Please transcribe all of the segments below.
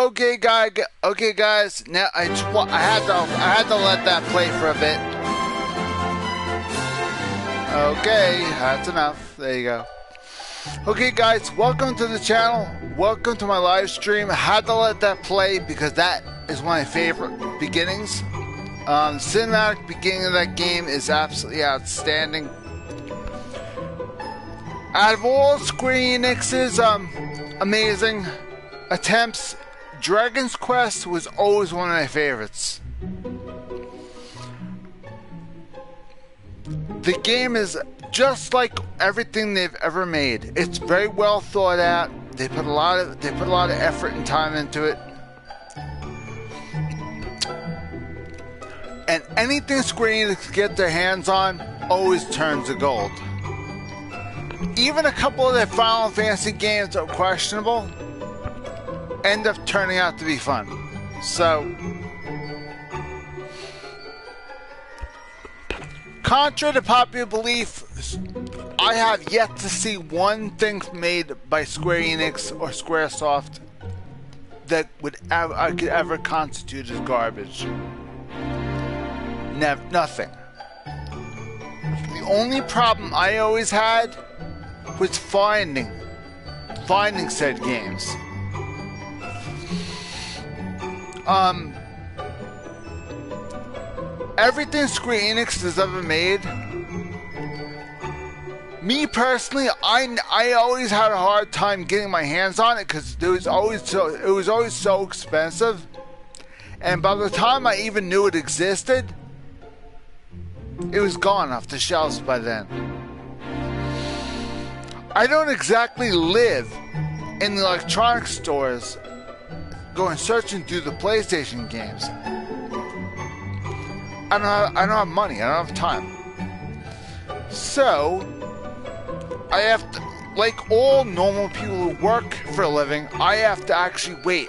Okay, guys. Now I had to let that play for a bit. Okay, that's enough. There you go. Okay, guys, welcome to the channel. Welcome to my live stream. I had to let that play because that is one of my favorite beginnings. The cinematic beginning of that game is absolutely outstanding. Out of all Square Enix's amazing attempts, Dragon's Quest was always one of my favorites. The game is just like everything they've ever made. It's very well thought out. They put a lot of effort and time into it. And anything Square Enix get their hands on always turns to gold. Even a couple of their Final Fantasy games that are questionable end up turning out to be fun. So, contrary to popular belief, I have yet to see one thing made by Square Enix or Squaresoft that I could ever constitute as garbage. Nothing. The only problem I always had was finding said games. Everything Square Enix has ever made, me personally, I always had a hard time getting my hands on it because it was always so expensive, and by the time I even knew it existed, it was gone off the shelves by then. I don't exactly live in the electronics stores going searching through the PlayStation games. I don't have money. I don't have time. So, I have to, like all normal people who work for a living, I have to actually wait.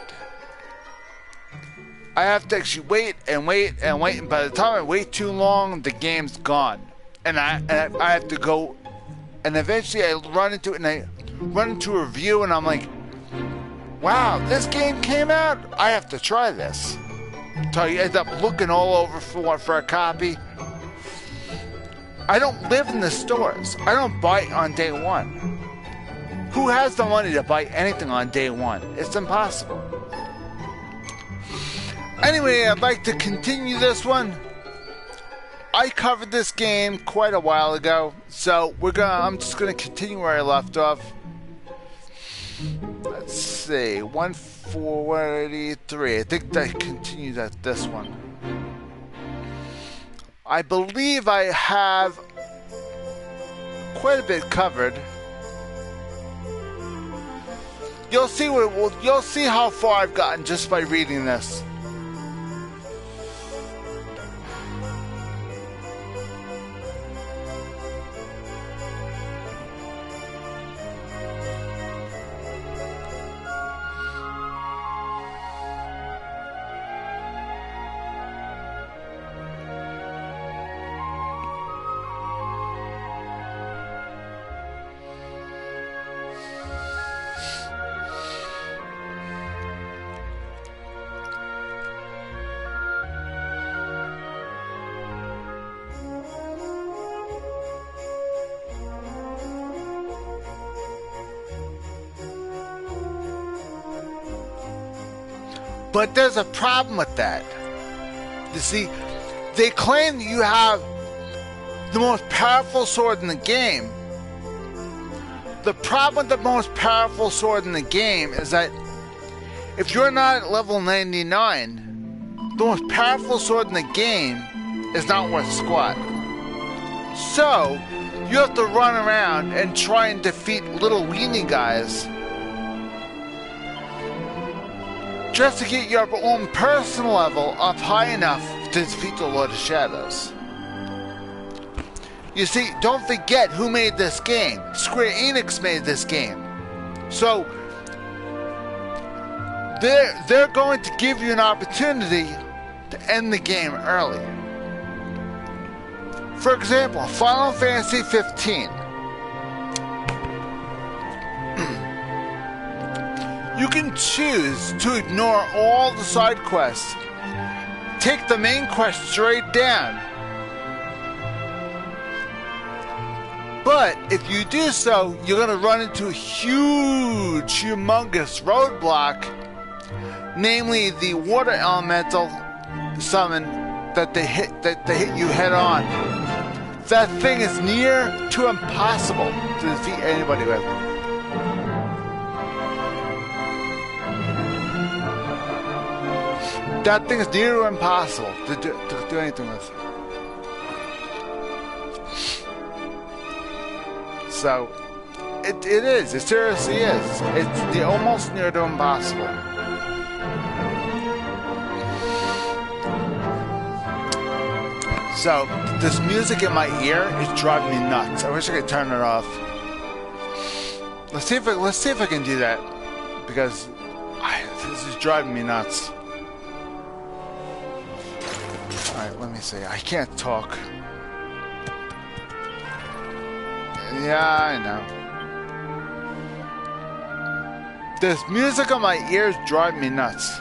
I have to actually wait, and by the time I wait too long, the game's gone. And I have to go, and eventually I run into a review, and I'm like, wow, this game came out? I have to try this. So you end up looking all over for a copy. I don't live in the stores. I don't buy it on day one. Who has the money to buy anything on day one? It's impossible. Anyway, I'd like to continue this one. I covered this game quite a while ago, so I'm just gonna continue where I left off. Let's see, 143. I think that continues at this one. I believe I have quite a bit covered. You'll see how far I've gotten just by reading this. But there's a problem with that. You see, they claim that you have the most powerful sword in the game. The problem with the most powerful sword in the game is that if you're not at level 99, the most powerful sword in the game is not worth squat. So, you have to run around and try and defeat little weenie guys just to get your own personal level up high enough to defeat the Lord of Shadows. You see, don't forget who made this game. Square Enix made this game. So, they're going to give you an opportunity to end the game early. For example, Final Fantasy 15. You can choose to ignore all the side quests. Take the main quest straight down. But if you do so, you're going to run into a huge, humongous roadblock, namely the water elemental summon that they hit you head on. That thing is near to impossible to defeat anybody with. That thing is near to impossible to do anything with. So, it is. It seriously is. It's almost near to impossible. So, this music in my ear is driving me nuts. I wish I could turn it off. Let's see if I can do that, because this is driving me nuts. All right, let me see. I can't talk. Yeah, I know. This music on my ears drives me nuts.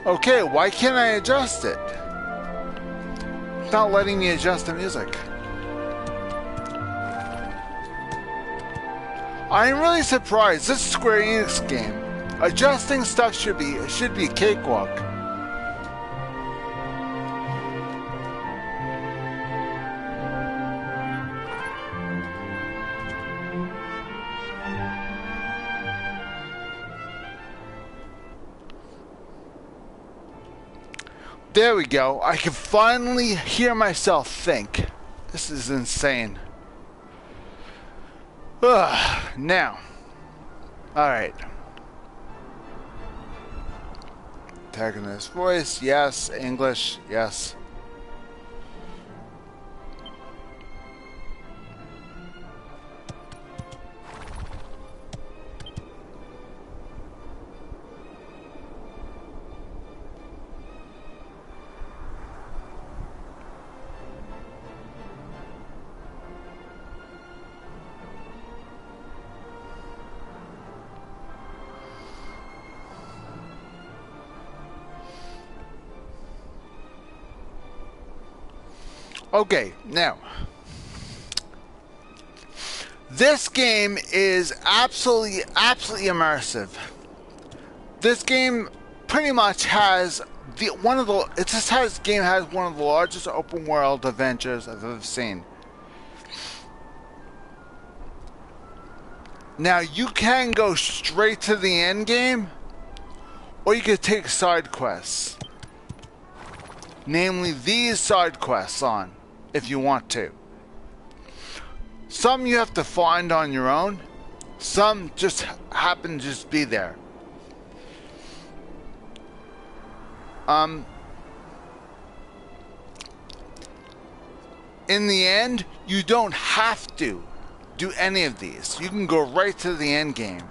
Okay, why can't I adjust it? It's not letting me adjust the music. I'm really surprised. This Square Enix game, adjusting stuff should be a cakewalk. There we go. I can finally hear myself think. This is insane. Now. Alright. Protagonist voice, yes. English, yes. Okay, now, this game is absolutely immersive. This game pretty much has one of the largest open world adventures I've ever seen. Now, you can go straight to the end game, or you could take side quests. Namely, these side quests on. If you want to. Some you have to find on your own. Some just happen to just be there. In the end, you don't have to do any of these. You can go right to the end game.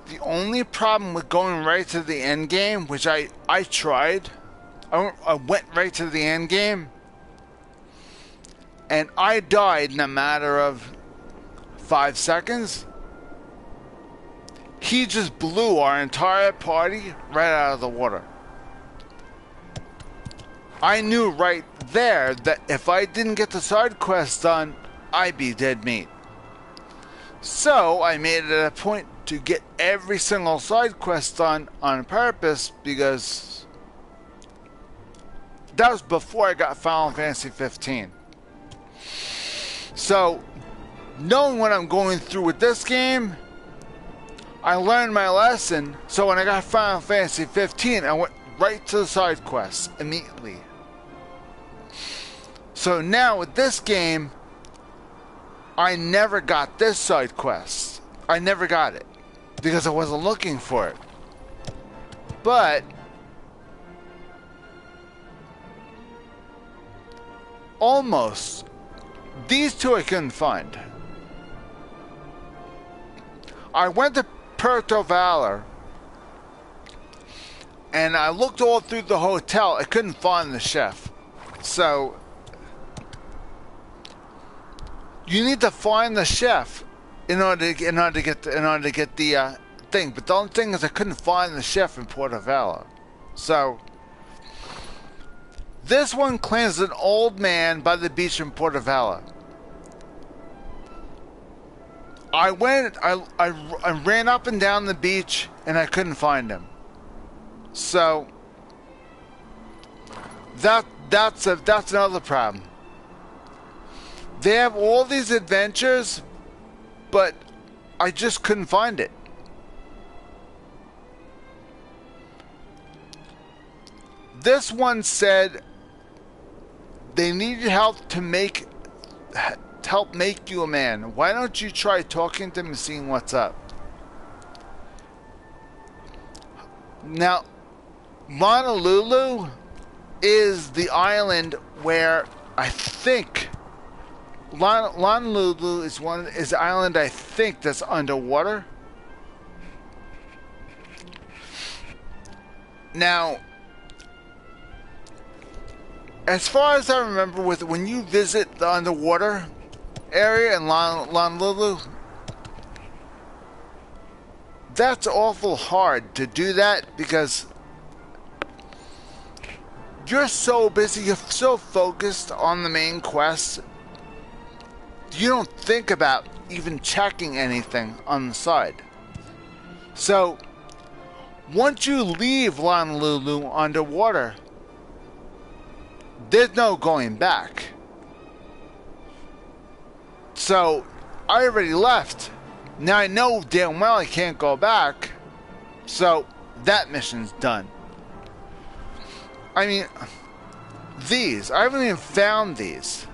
The only problem with going right to the end game, which I tried, I went right to the end game, and I died in a matter of 5 seconds. He just blew our entire party right out of the water. I knew right there that if I didn't get the side quest done, I'd be dead meat. So I made it a point to get every single side quest done on purpose, because that was before I got Final Fantasy 15. So, knowing what I'm going through with this game, I learned my lesson. So when I got Final Fantasy 15, I went right to the side quests immediately. So now with this game, I never got this side quest. I never got it because I wasn't looking for it. But almost these two I couldn't find. I went to Puerto Valor and I looked all through the hotel. I couldn't find the chef. So you need to find the chef in order to get the thing. But the only thing is I couldn't find the chef in Puerto Valor. So this one claims an old man by the beach in Puerto Valor. I ran up and down the beach and I couldn't find him. So that's another problem. They have all these adventures, but I just couldn't find it. This one said they needed help to help make you a man. Why don't you try talking to him and seeing what's up? Now, Honolulu is the island where I think Honolulu is the island I think that's underwater. Now, as far as I remember, when you visit the underwater area in Honolulu, that's awful hard to do that because you're so busy, you're so focused on the main quest, you don't think about even checking anything on the side. So once you leave Honolulu underwater, there's no going back. So I already left. Now I know damn well I can't go back. So that mission's done. I mean, these, I haven't even found these.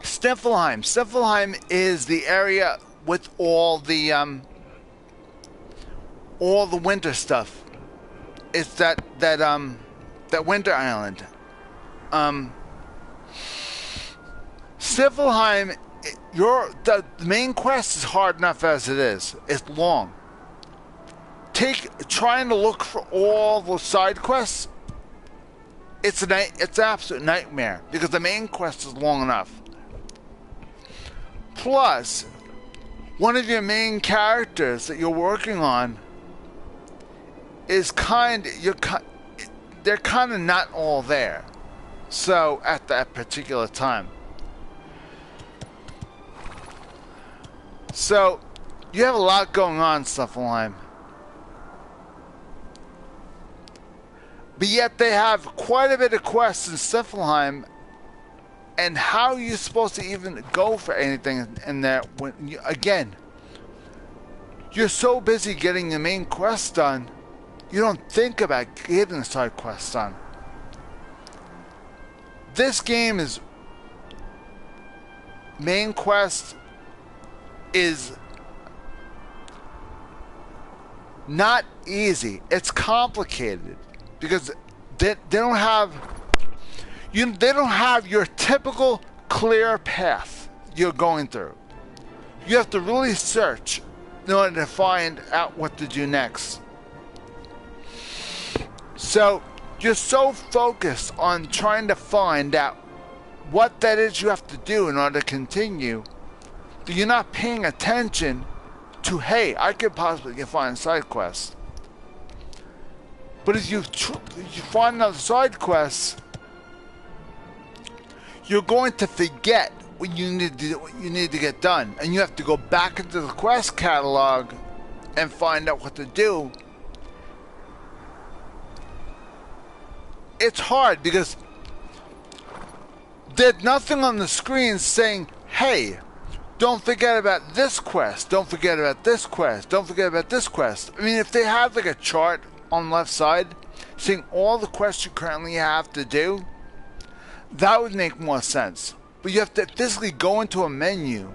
Sniffelheim. Sniffelheim is the area with all the winter stuff. It's that winter island. Sniffelheim, the main quest is hard enough as it is. It's long. Trying to look for all the side quests, it's an absolute nightmare because the main quest is long enough. Plus, one of your main characters that you're working on is they're kind of not all there. So at that particular time. So you have a lot going on, Sniffelheim. But yet they have quite a bit of quests in Sniffelheim, and how are you supposed to even go for anything in there when you're so busy getting the main quest done, you don't think about getting the side quests done. This game is main quest is not easy. It's complicated because they don't have your typical clear path you're going through. You have to really search in order to find out what to do next. So you're so focused on trying to find out what that is you have to do in order to continue that you're not paying attention to, hey, I could possibly find side quests. But if you find another side quest, you're going to forget what you need to get done, and you have to go back into the quest catalog and find out what to do. It's hard because there's nothing on the screen saying, hey, don't forget about this quest, don't forget about this quest, don't forget about this quest. I mean, if they have like a chart on the left side saying all the quests you currently have to do, that would make more sense. but you have to physically go into a menu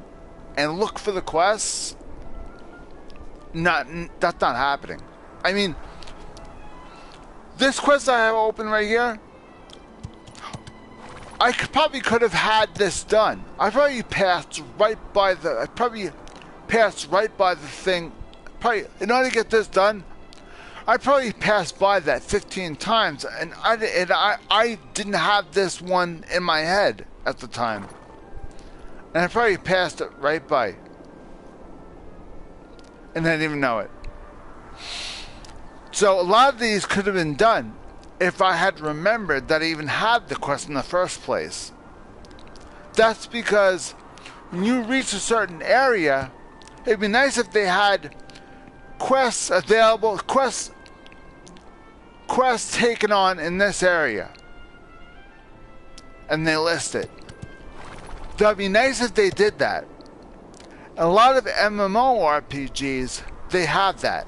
and look for the quests. That's not happening. I mean, this quest I have open right here, I probably could have had this done. I probably passed right by the thing. Probably, in order to get this done, I probably passed by that 15 times, and I didn't have this one in my head at the time. And I probably passed it right by. And I didn't even know it. So a lot of these could have been done if I had remembered that I even had the quest in the first place. That's because when you reach a certain area, it'd be nice if they had quests available, quests taken on in this area, and they list it. That'd be nice if they did that. A lot of MMORPGs, they have that.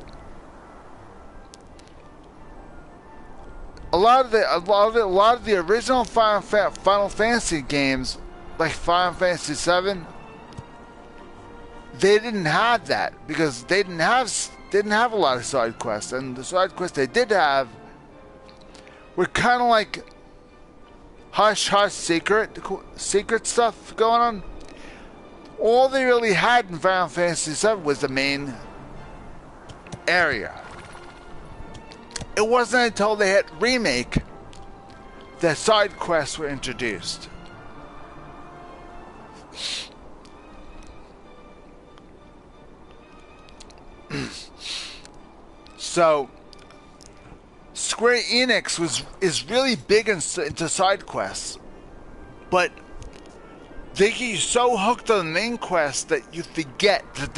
A lot of the original Final Fantasy games, like Final Fantasy VII, they didn't have that because they didn't have a lot of side quests, and the side quests they did have were kind of like hush secret stuff going on. All they really had in Final Fantasy VII was the main area. It wasn't until they hit Remake that side quests were introduced. So Square Enix is really big into side quests, but they get you so hooked on the main quest that you forget that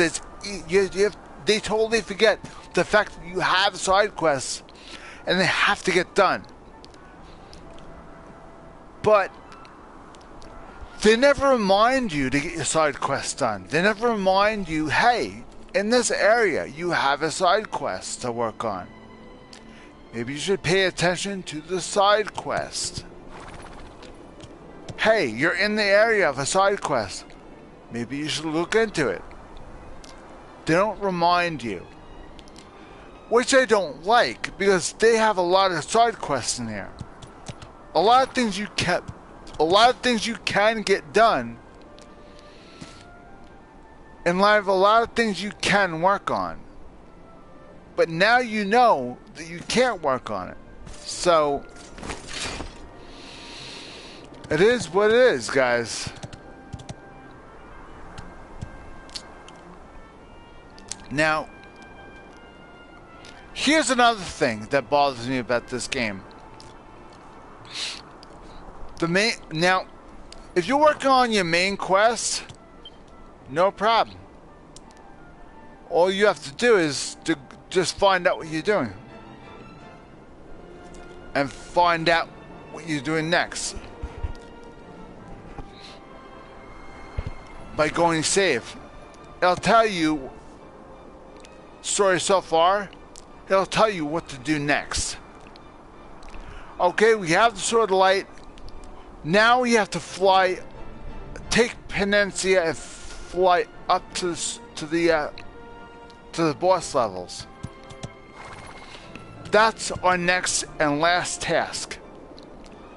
they totally forget the fact that you have side quests and they have to get done. But they never remind you to get your side quests done. They never remind you, hey, in this area you have a side quest to work on. Maybe you should pay attention to the side quest. Hey, you're in the area of a side quest. Maybe you should look into it. They don't remind you. Which I don't like, because they have a lot of side quests in there. A lot of things you can get done. And a lot of things you can work on. But now you know that you can't work on it. So it is what it is, guys. Now, here's another thing that bothers me about this game. Now, if you're working on your main quest, no problem. All you have to do is to just find out what you're doing. And find out what you're doing next. By going save. It'll tell you story so far. It'll tell you what to do next. Okay, we have the Sword of Light. Now we have to fly, take Peninsula and fly up to the boss levels. That's our next and last task.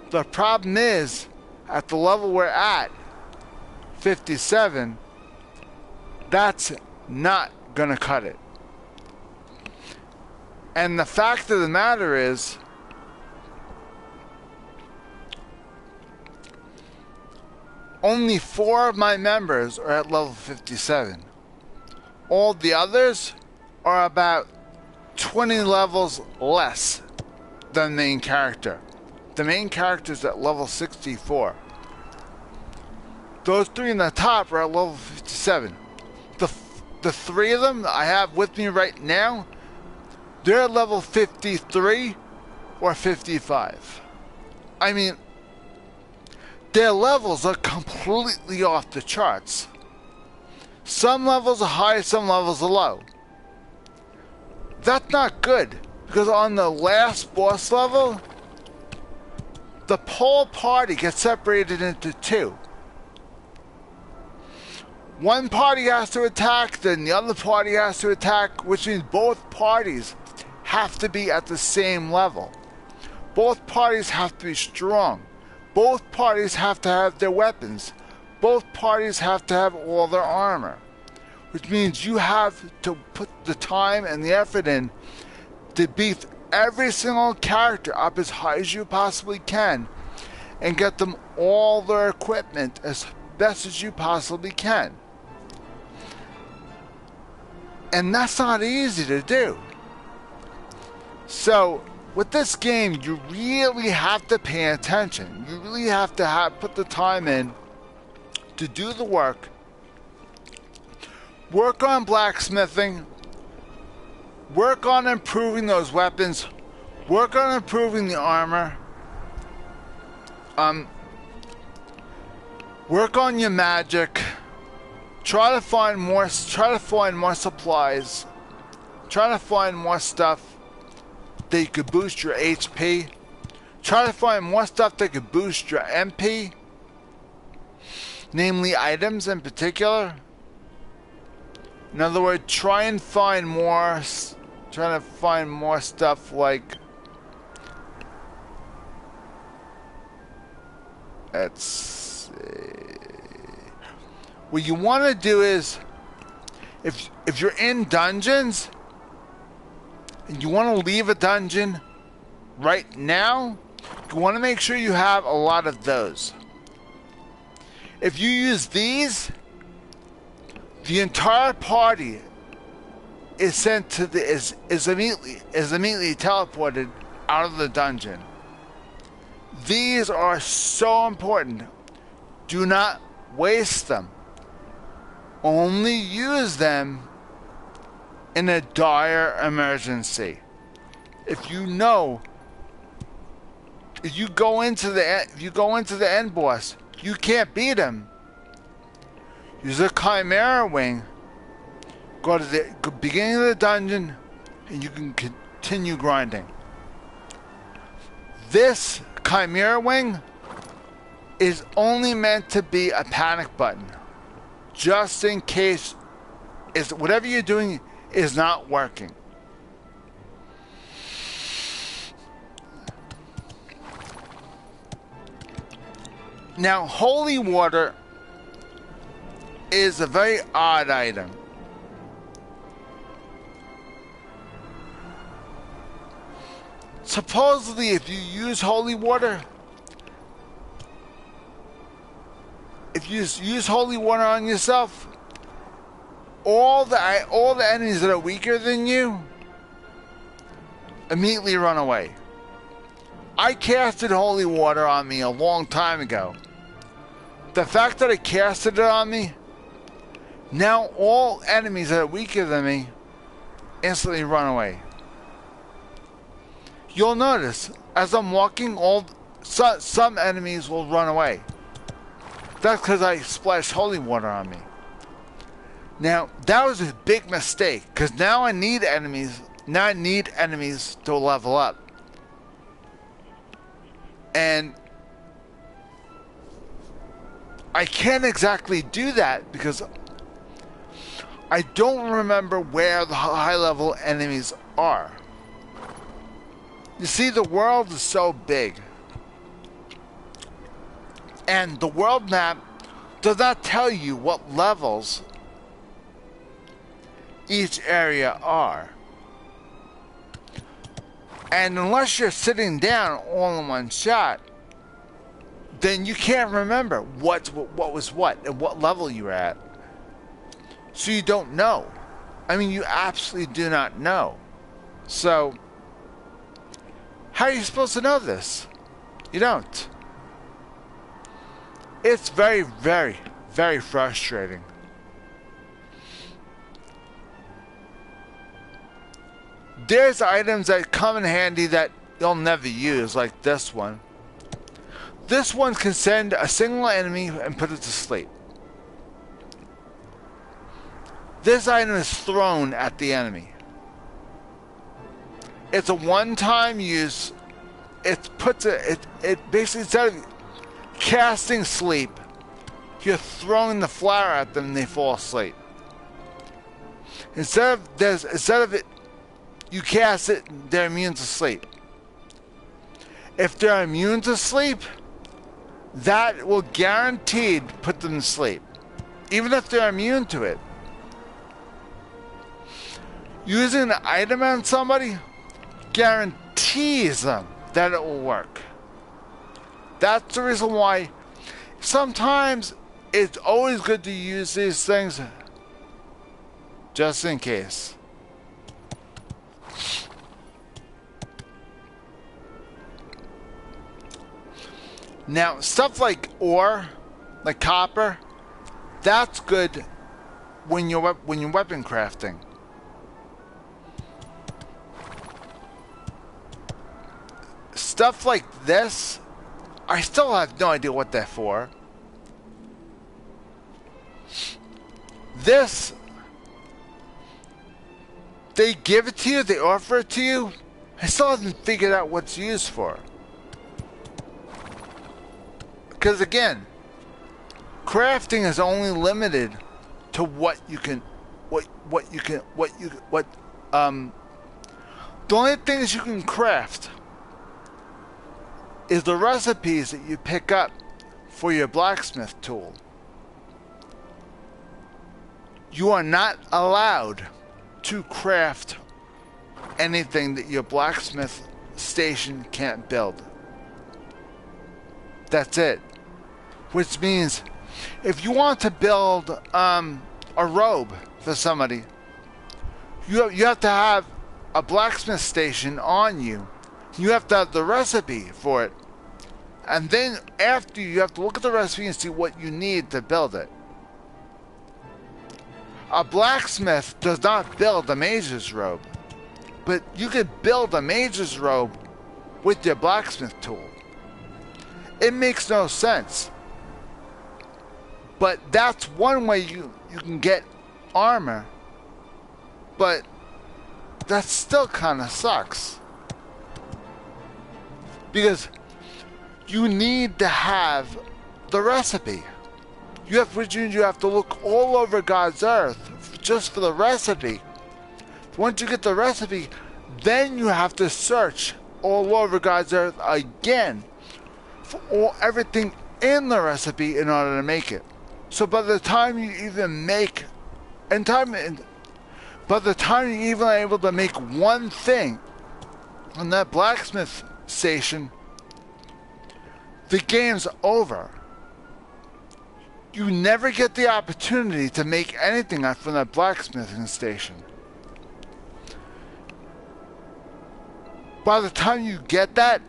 The problem is, at the level we're at, 57, that's not gonna cut it. And the fact of the matter is, only 4 of my members are at level 57. All the others are about 20 levels less than the main character. The main character is at level 64. Those 3 in the top are at level 57. The 3 of them I have with me right now, they're at level 53 or 55. I mean, their levels are completely off the charts. Some levels are high, some levels are low. That's not good, because on the last boss level, the whole party gets separated into 2. one party has to attack, then the other party has to attack, which means both parties have to be at the same level. Both parties have to be strong. Both parties have to have their weapons. Both parties have to have all their armor. Which means you have to put the time and the effort in to beef every single character up as high as you possibly can and get them all their equipment as best as you possibly can. And that's not easy to do. So, with this game, you really have to pay attention. You really have to put the time in to do the work. Work on blacksmithing. Work on improving those weapons. Work on improving the armor. Work on your magic. Try to find more supplies. Try to find more stuff that you could boost your HP. Try to find more stuff that could boost your MP. Namely items in particular. In other words, try to find more stuff like, let's see. What you want to do is, if you're in dungeons and you want to leave a dungeon right now, you want to make sure you have a lot of those. If you use these, the entire party is sent to the is immediately teleported out of the dungeon. These are so important. Do not waste them. Only use them in a dire emergency. If you know, if you go into the end boss, you can't beat him. Use a Chimera Wing. Go to the beginning of the dungeon, and you can continue grinding. This Chimera Wing is only meant to be a panic button, just in case whatever you're doing is not working. Now, holy water is a very odd item. Supposedly, if you use holy water, if you use holy water on yourself, all the enemies that are weaker than you immediately run away. I casted holy water on me a long time ago. The fact that I casted it on me, now all enemies that are weaker than me instantly run away. You'll notice, as I'm walking, some enemies will run away. That's because I splashed holy water on me. Now, that was a big mistake, because now I need enemies to level up. And I can't exactly do that because I don't remember where the high level enemies are. You see, the world is so big, and the world map does not tell you what levels each area are. And unless you're sitting down all in one shot, then you can't remember what was what and what level you were at. So you don't know. I mean, you absolutely do not know. So how are you supposed to know this? You don't. It's very, very, very frustrating. There's items that come in handy that you'll never use, like this one. This one can send a single enemy and put it to sleep. This item is thrown at the enemy. It's a one-time use. It basically, instead of casting sleep, you're throwing the flour at them and they fall asleep. Instead of it, you cast it, they're immune to sleep. If they're immune to sleep, that will guaranteed put them to sleep, even if they're immune to it. Using an item on somebody guarantees them that it will work. That's the reason why sometimes it's always good to use these things just in case. Now, stuff like ore, like copper, that's good when you're weapon crafting. Stuff like this, I still have no idea what they're for. This, they give it to you, they offer it to you. I still haven't figured out what's used for. Because again, crafting is only limited to the only things you can craft is the recipes that you pick up for your blacksmith tool. You are not allowed to craft anything that your blacksmith station can't build. That's it. Which means if you want to build a robe for somebody, you have to have a blacksmith station on you. You have to have the recipe for it. And then after you have to look at the recipe and see what you need to build it. A blacksmith does not build a mage's robe, but you can build a mage's robe with your blacksmith tool. It makes no sense. But that's one way you can get armor. But that still kind of sucks. Because you need to have the recipe. You have to look all over God's earth just for the recipe. Once you get the recipe, then you have to search all over God's earth again for everything in the recipe in order to make it. So by the time you even make, by the time you're even able to make one thing on that blacksmith station, the game's over. You never get the opportunity to make anything from that blacksmithing station. By the time you get that,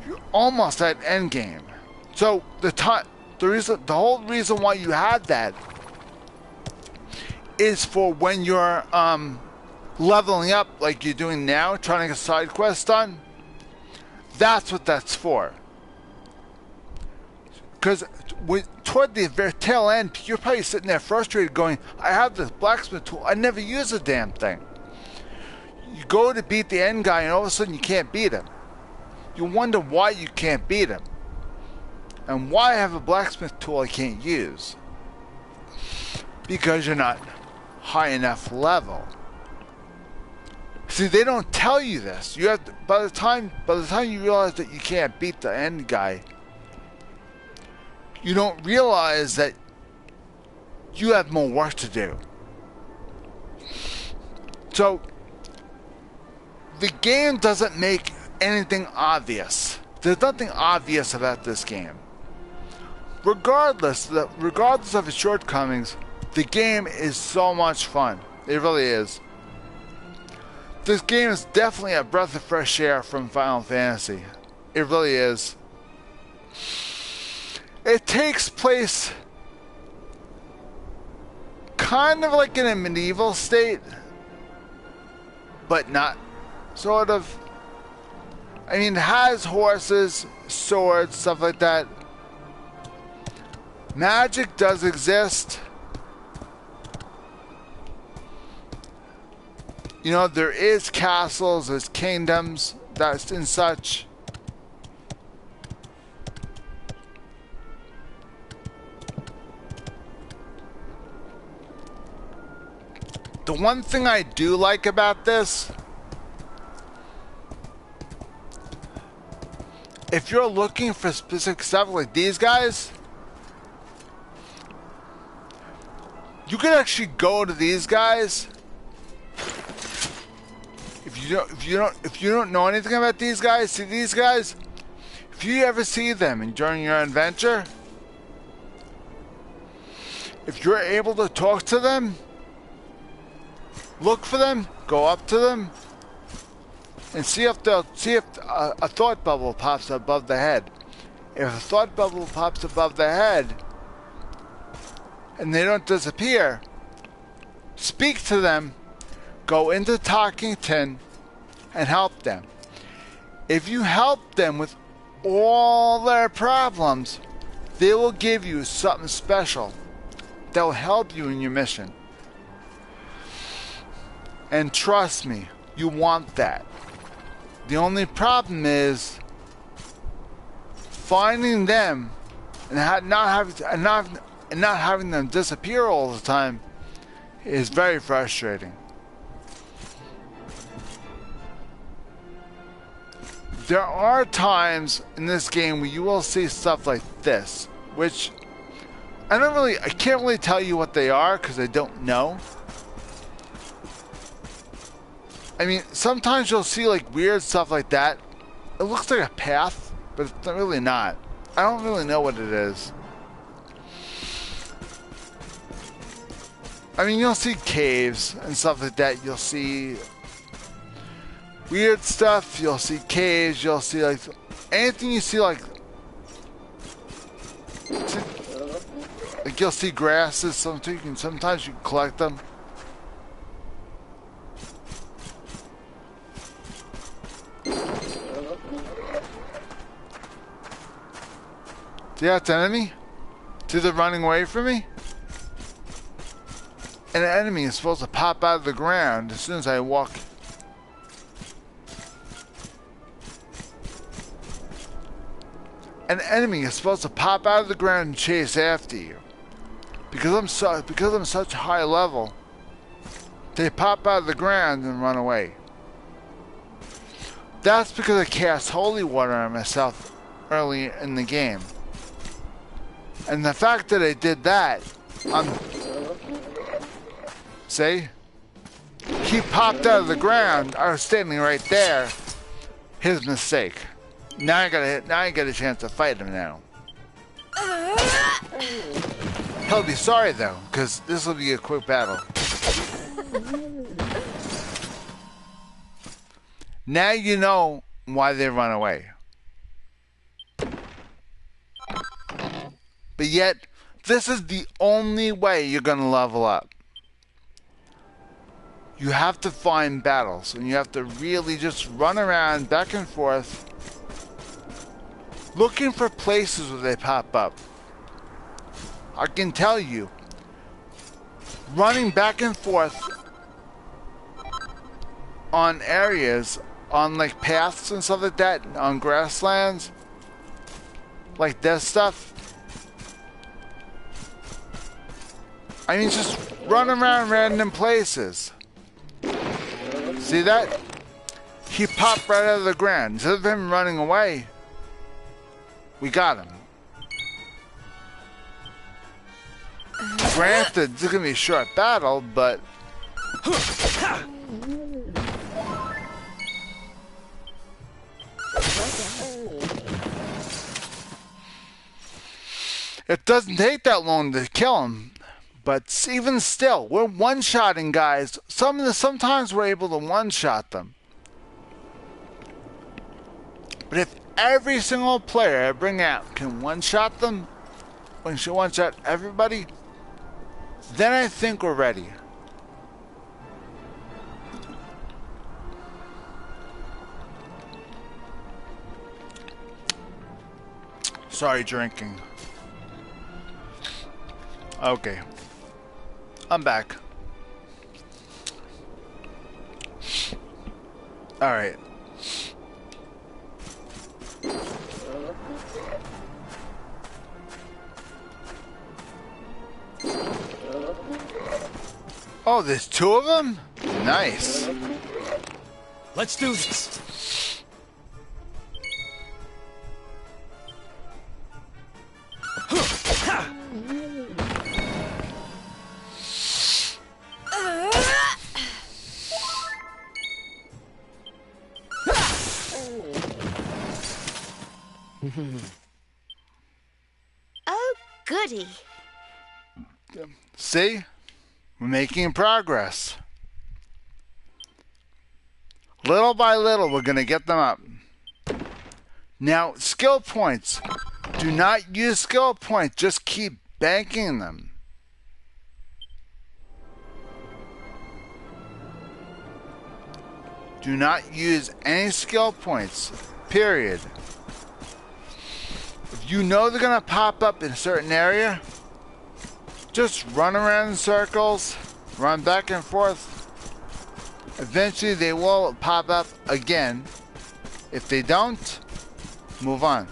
you're almost at endgame. So the whole reason why you have that is for when you're leveling up like you're doing now, trying to get side quests done. That's what that's for. Because toward the tail end, you're probably sitting there frustrated going, I have this blacksmith tool, I never use the damn thing. You go to beat the end guy and all of a sudden you can't beat him. You wonder why you can't beat him. And why I have a blacksmith tool I can't use. Because you're not high enough level. See, they don't tell you this. You have to, by the time you realize that you can't beat the end guy, you don't realize that you have more work to do. So the game doesn't make anything obvious. There's nothing obvious about this game. Regardless of its shortcomings, the game is so much fun. It really is. This game is definitely a breath of fresh air from Final Fantasy. It really is. It takes place kind of like in a medieval state, but not sort of. I mean, it has horses, swords, stuff like that. Magic does exist. You know, there is castles, there's kingdoms, that's and such. The one thing I do like about this, if you're looking for specific stuff like these guys, you can actually go to these guys. If you don't know anything about these guys, see these guys. If you ever see them and during your adventure, if you're able to talk to them, look for them, go up to them, and see if a thought bubble pops above the head. If a thought bubble pops above the head and they don't disappear, speak to them, go into Talkington, and help them. If you help them with all their problems, they will give you something special that will help you in your mission. And trust me, you want that. The only problem is finding them and not having them disappear all the time is very frustrating. There are times in this game where you will see stuff like this, which I can't really tell you what they are because I don't know. I mean, sometimes you'll see like weird stuff like that. It looks like a path, but it's really not. I don't really know what it is. I mean, you'll see caves and stuff like that. You'll see weird stuff. You'll see caves. You'll see like anything you see like you'll see grasses. Sometimes you can collect them. Yeah, it's an enemy. See, they're running away from me. And an enemy is supposed to pop out of the ground as soon as I walk. An enemy is supposed to pop out of the ground and chase after you. Because I'm such high level, they pop out of the ground and run away. That's because I cast holy water on myself early in the game. And the fact that I did that, see? He popped out of the ground. I was standing right there. His mistake. Now I get a chance to fight him now. He'll be sorry though, because this will be a quick battle. Now you know why they run away. But yet, this is the only way you're going to level up. You have to find battles, and you have to really just run around back and forth, looking for places where they pop up. I can tell you, running back and forth on areas, on like paths and stuff like that, on grasslands, like this stuff. I mean, just run around random places. See that? He popped right out of the ground. Instead of him running away, we got him. Granted, this is going to be a short battle, but... it doesn't take that long to kill him. But even still, we're one-shotting guys. Sometimes we're able to one-shot them. But if every single player I bring out can one-shot them, when she one-shot everybody, then I think we're ready. Sorry, drinking. Okay. I'm back. Alright. Oh, there's two of them? Nice. Let's do this. Oh, goody. See? We're making progress. Little by little, we're going to get them up. Now, skill points. Do not use skill points. Just keep banking them. Do not use any skill points. Period. If you know they're going to pop up in a certain area, just run around in circles, run back and forth. Eventually they will pop up again. If they don't, move on.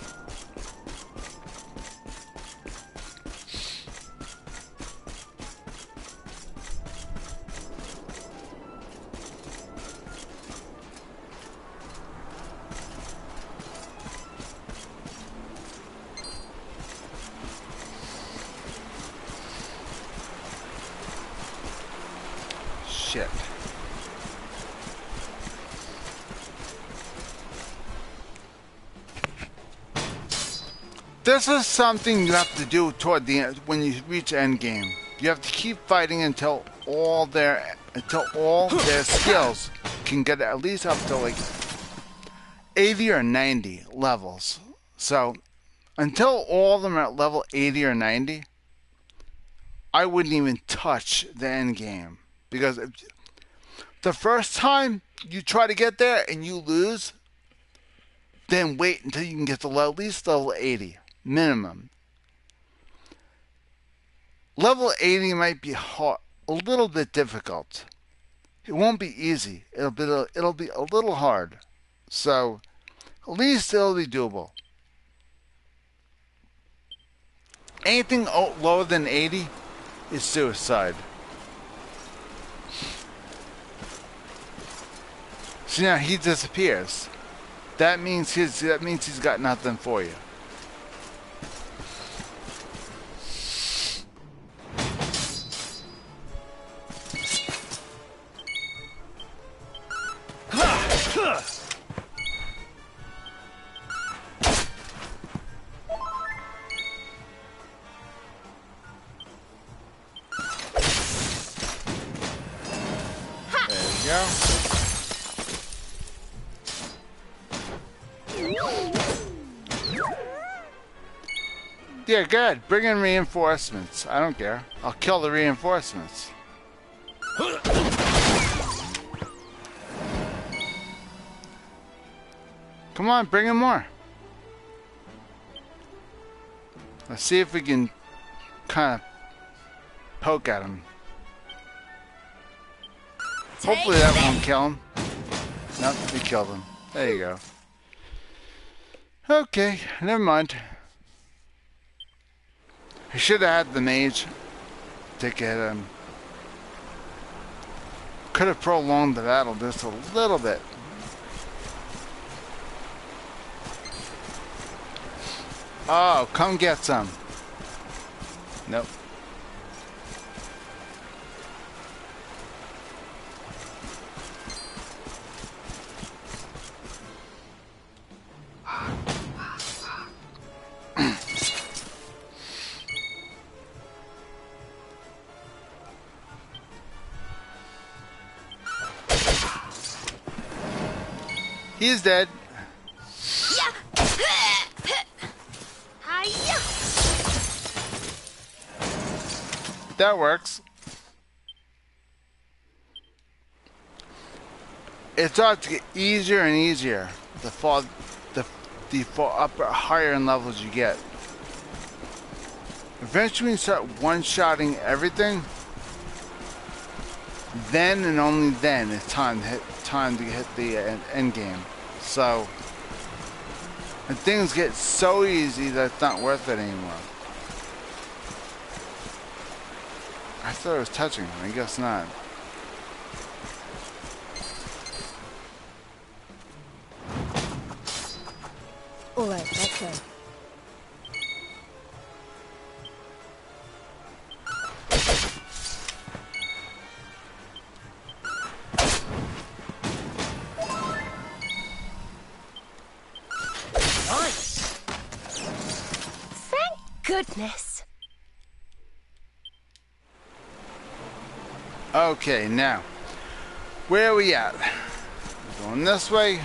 Shit. This is something you have to do toward the end when you reach end game. You have to keep fighting until all their skills can get at least up to like 80 or 90 levels. So until all of them are at level 80 or 90, I wouldn't even touch the end game, because if the first time you try to get there and you lose, then wait until you can get to at least level 80 minimum. Level 80 might be hard, a little bit difficult. It won't be easy. It'll be a little hard. So at least it'll be doable. Anything lower than 80 is suicide. So now he disappears. That means he's got nothing for you. Yeah, good. Bring in reinforcements. I don't care. I'll kill the reinforcements. Come on, bring in more. Let's see if we can kind of poke at him. Hopefully that won't kill him. Nope, we killed him. There you go. Okay, never mind. I should have had the mage to get him. Could have prolonged the battle just a little bit. Oh, come get some. Nope. He's dead. That works. It starts to get easier and easier the upper higher in levels you get. Eventually, when you start one-shotting everything, then and only then it's time to hit the end game. So, and things get so easy that it's not worth it anymore. I thought it was touching him. I guess not. All right, let's go. Nice. Thank goodness. Okay, now, where are we at? Going this way.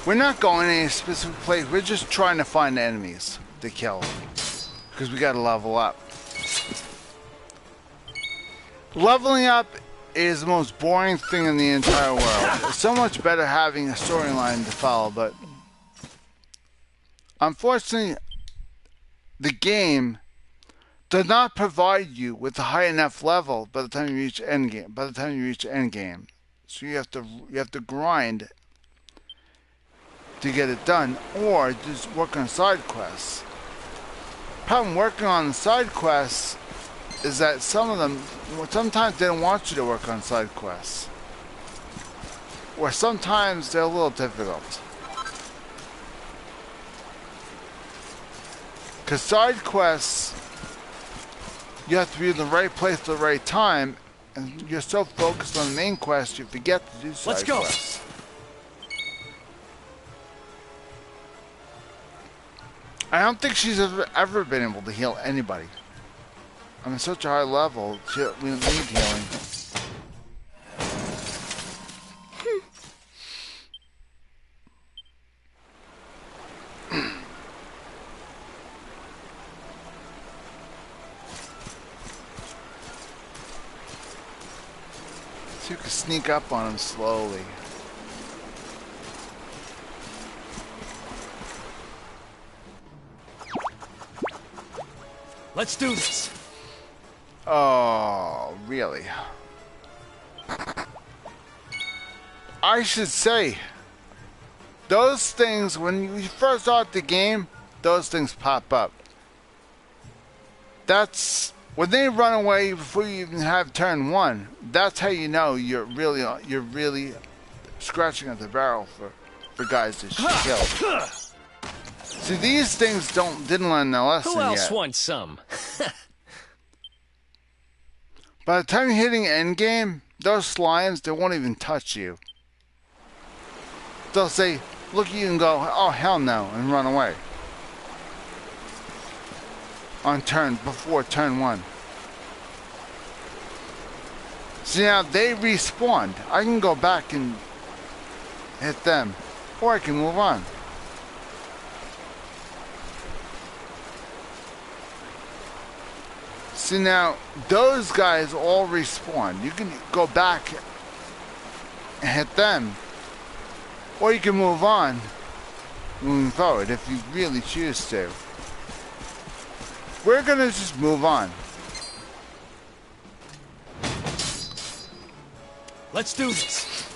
We're not going any specific place. We're just trying to find enemies to kill. Because we gotta level up. Leveling up is the most boring thing in the entire world. It's so much better having a storyline to follow, but unfortunately, the game does not provide you with a high enough level by the time you reach end game. By the time you reach end game, so you have to grind to get it done, or just work on side quests. Problem working on the side quests is that some of them, sometimes they don't want you to work on side quests, or sometimes they're a little difficult. Because side quests, you have to be in the right place at the right time, and you're so focused on the main quest, you forget to do side Let's go. quests. I don't think she's ever been able to heal anybody. I'm at such a high level, we don't need healing. So you can sneak up on him slowly. Let's do this. Oh, really? I should say, those things, when you first start the game, those things pop up. That's when they run away before you even have turn one. That's how you know you're really scratching at the barrel for guys to kill. See, these things didn't learn their lesson yet. Who else wants some? By the time you're hitting end game, those slimes, they won't even touch you. They'll say, look at you and go, oh hell no, and run away. Before turn one. See, now they respawned. I can go back and hit them, or I can move on. See, now those guys all respawn. You can go back and hit them, or you can move on moving forward if you really choose to. We're gonna just move on. Let's do this.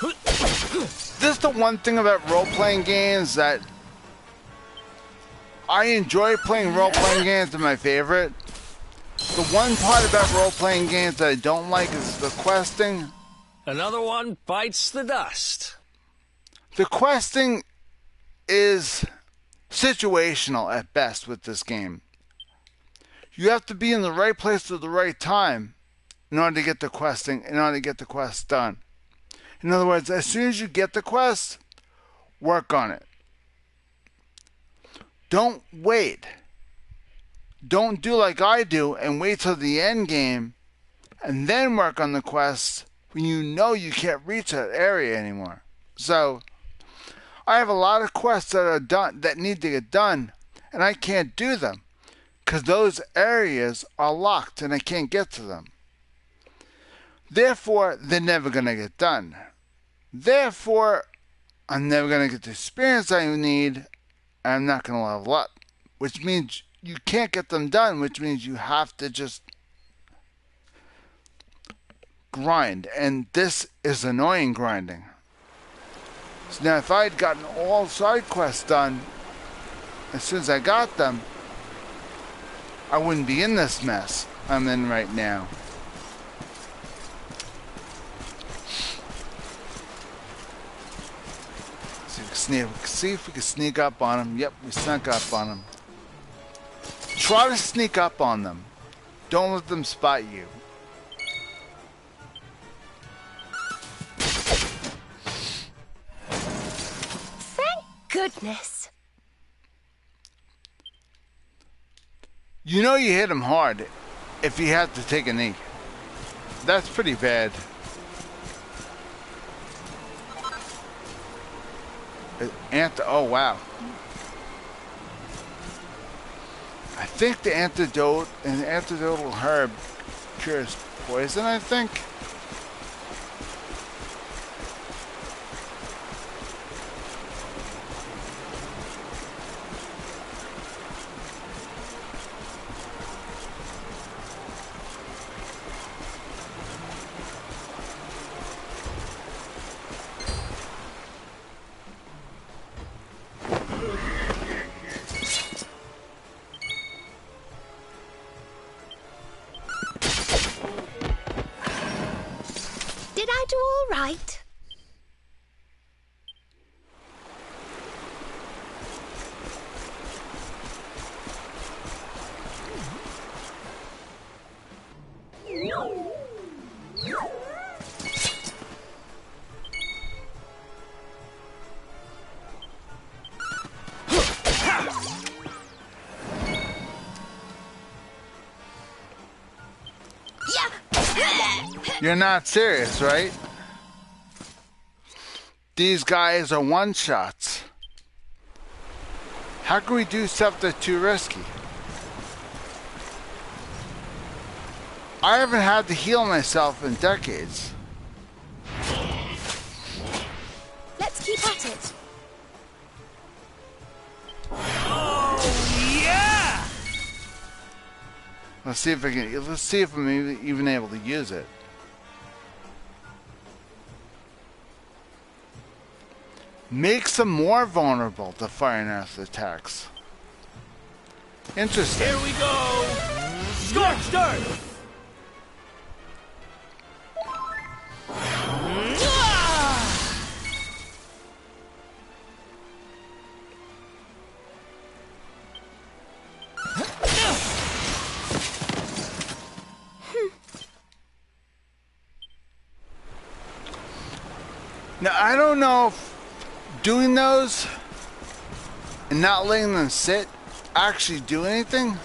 This is the one thing about role-playing games that I enjoy playing role-playing games. They're my favorite. The one part about role-playing games that I don't like is the questing. Another one bites the dust. The questing is situational at best with this game. You have to be in the right place at the right time in order to get the questing, in order to get the quest done. In other words, as soon as you get the quest, work on it. Don't wait. Don't do like I do and wait till the end game and then work on the quest when you know you can't reach that area anymore. So, I have a lot of quests that are done that need to get done, and I can't do them because those areas are locked and I can't get to them. Therefore, they're never going to get done. Therefore, I'm never going to get the experience I need, and I'm not going to level up, which means you can't get them done, which means you have to just grind, and this is annoying grinding. So now if I had gotten all side quests done as soon as I got them, I wouldn't be in this mess I'm in right now. see if we can sneak up on them. Yep, we snuck up on them. Try to sneak up on them. Don't let them spot you. Thank goodness. You know you hit him hard if he had to take a knee. That's pretty bad. Oh wow. I think the antidotal herb cures poison, I think. Did I do all right? You're not serious, right? These guys are one-shots. How can we do stuff that's too risky? I haven't had to heal myself in decades. Let's keep at it. Oh, yeah! Let's see if I'm even able to use it. Makes them more vulnerable to fire and earth attacks. Interesting. Here we go! Scorched Earth! Now, I don't know if doing those and not letting them sit actually do anything.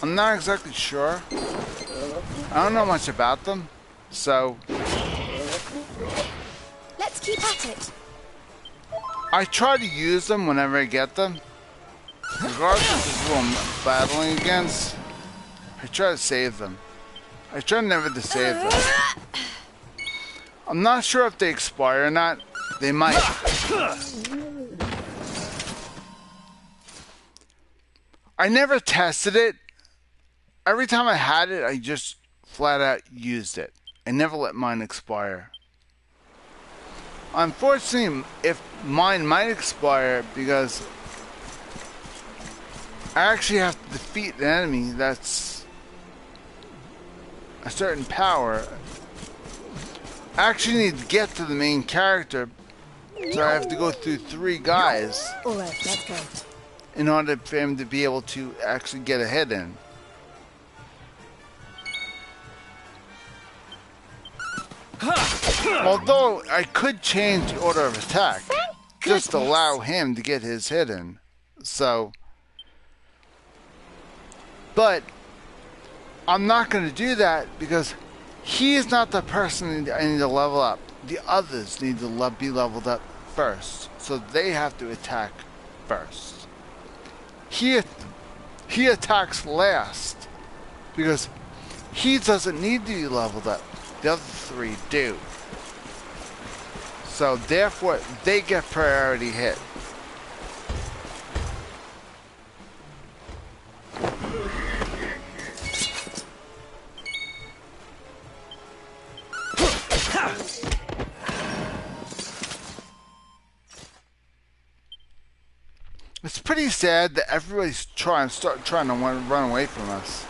I'm not exactly sure. I don't know much about them, so Let's keep at it. I try to use them whenever I get them. Regardless of who I'm battling against, I try to save them. I try never to save them. I'm not sure if they expire or not. They might. I never tested it. Every time I had it, I just flat out used it. I never let mine expire. Unfortunately, if mine might expire because I actually have to defeat an enemy that's a certain power. I actually need to get to the main character, so I have to go through 3 guys All right, let's go. in order for him to be able to actually get a hit in. Although I could change the order of attack, just allow him to get his hit in. So, but I'm not going to do that because he is not the person I need to level up. The others need to be leveled up first, so they have to attack first. He attacks last because he doesn't need to be leveled up. The other 3 do. So therefore, they get priority hit. It's pretty sad that everybody's trying to run away from us.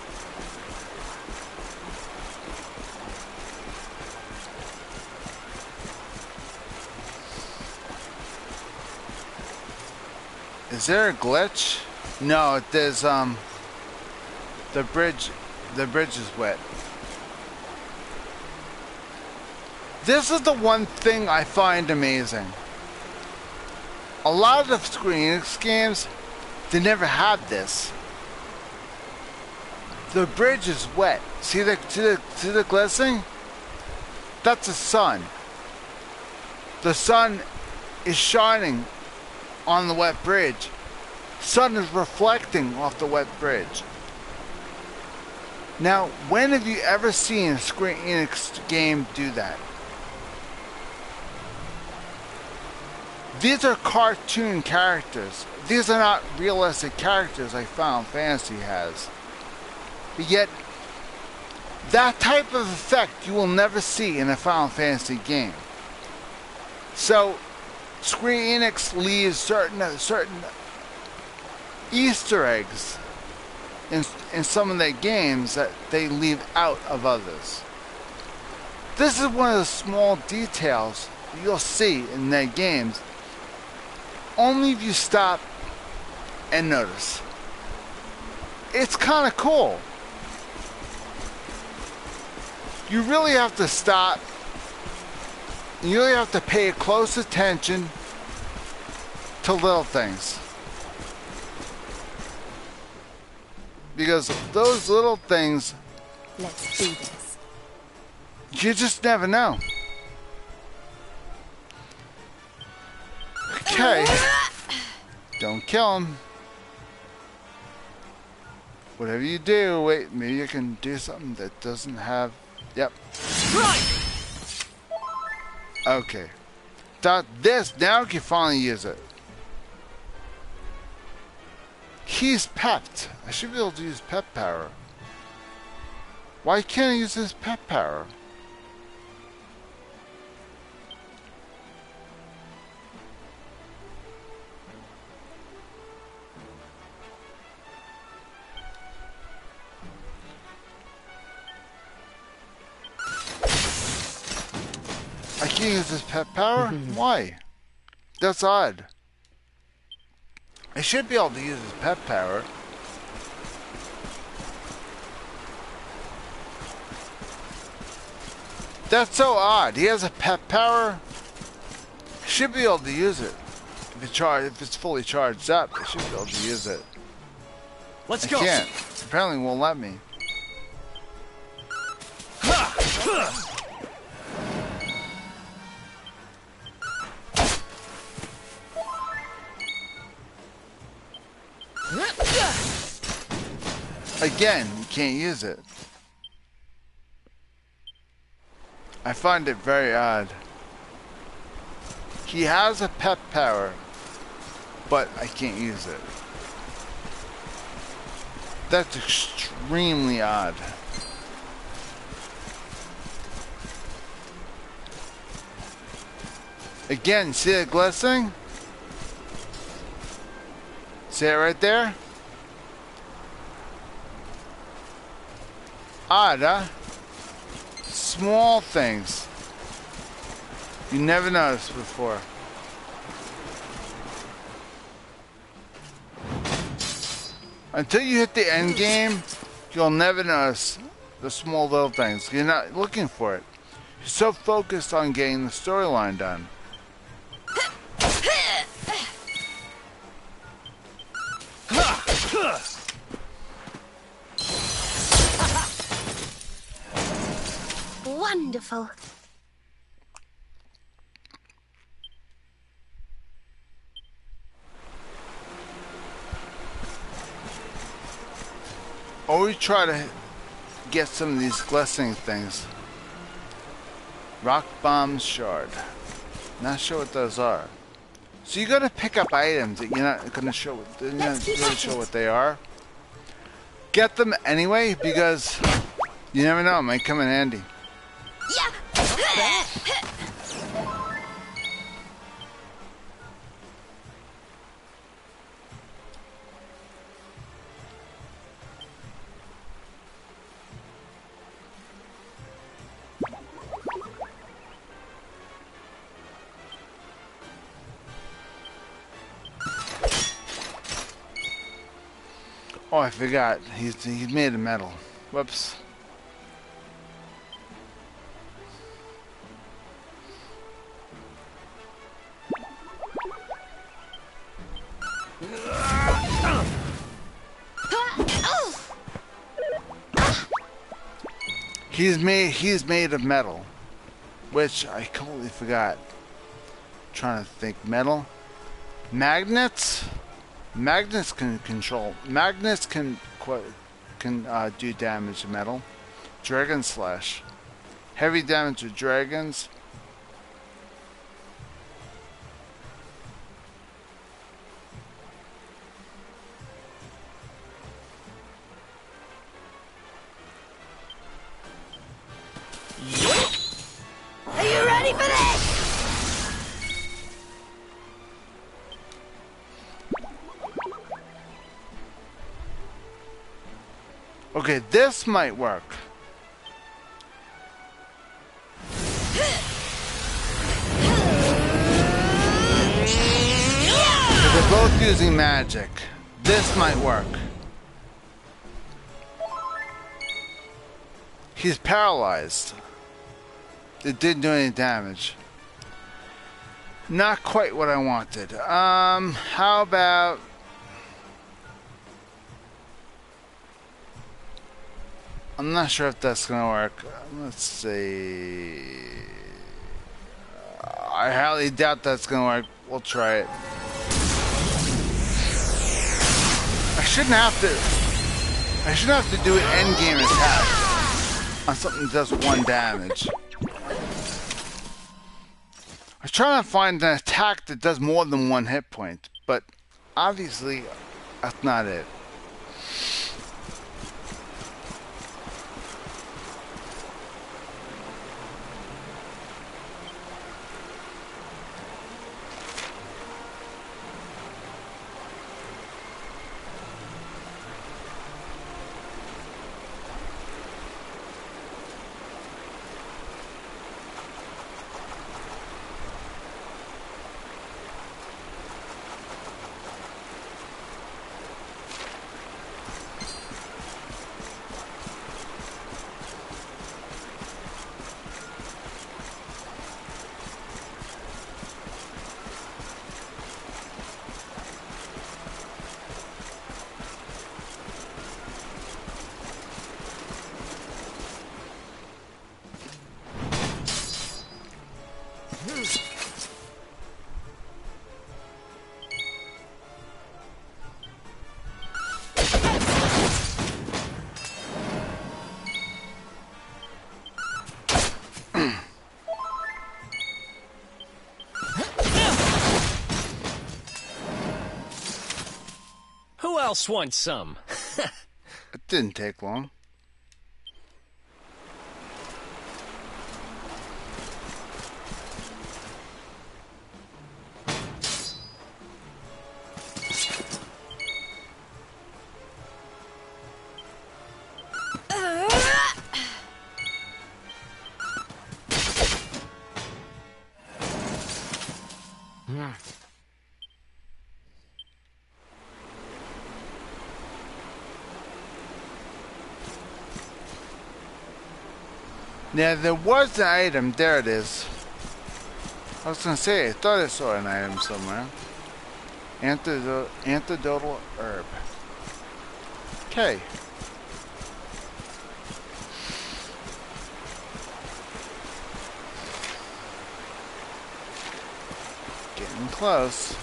Is there a glitch? No, there's the bridge is wet. This is the one thing I find amazing. A lot of the Square Enix games, they never had this. The bridge is wet. See the glistening? That's the sun. The sun is shining on the wet bridge. Sun is reflecting off the wet bridge. Now, when have you ever seen a Square Enix game do that? These are cartoon characters. These are not realistic characters like Final Fantasy has. But yet, that type of effect you will never see in a Final Fantasy game. So, Square Enix leaves certain Easter eggs in some of their games that they leave out of others. This is one of the small details you'll see in their games, only if you stop and notice. It's kind of cool. You really have to stop. You really have to pay close attention to little things. Because those little things, Let's do this. you just never know. Okay. Don't kill him. Whatever you do, wait, maybe you can do something that doesn't have... Yep. Right. Okay. This, now you can finally use it. He's pepped. I should be able to use pep power. Why can't I use this pep power? I can't use this pep power? Why? That's odd. I should be able to use his pep power. That's so odd. He has a pep power. I should be able to use it. If it's fully charged up, I should be able to use it. Let's I go. can't. Apparently it won't let me. Again, you can't use it. I find it very odd. He has a pep power, but I can't use it. That's extremely odd. Again, see the glistening? See it right there? Odd, huh? Small things you never noticed before. Until you hit the end game, you'll never notice the small little things. You're not looking for it. You're so focused on getting the storyline done. Wonderful. Always try to get some of these glistening things. Rock bomb shard. Not sure what those are. So you gotta pick up items that you're not gonna show. You're not really sure what they are. Get them anyway because you never know. It might come in handy. Oh, I forgot. He's made of metal. Whoops. He's made of metal, which I completely forgot. Trying to think. Metal, magnets. Magnets can control. Magnets can do damage to metal. Dragon slash, heavy damage to dragons. Are you ready for this? Okay, this might work. They're both using magic. This might work. He's paralyzed. It didn't do any damage. Not quite what I wanted. How about... I'm not sure if that's gonna work. Let's see. I highly doubt that's gonna work. We'll try it. I shouldn't have to do an end game attack on something that does 1 damage. I was trying to find an attack that does more than 1 hit point, but obviously that's not it. Who else wants some? It didn't take long. Now there was an item. There it is. I was gonna say, I thought I saw an item somewhere. Antidotal herb. Okay. Getting close.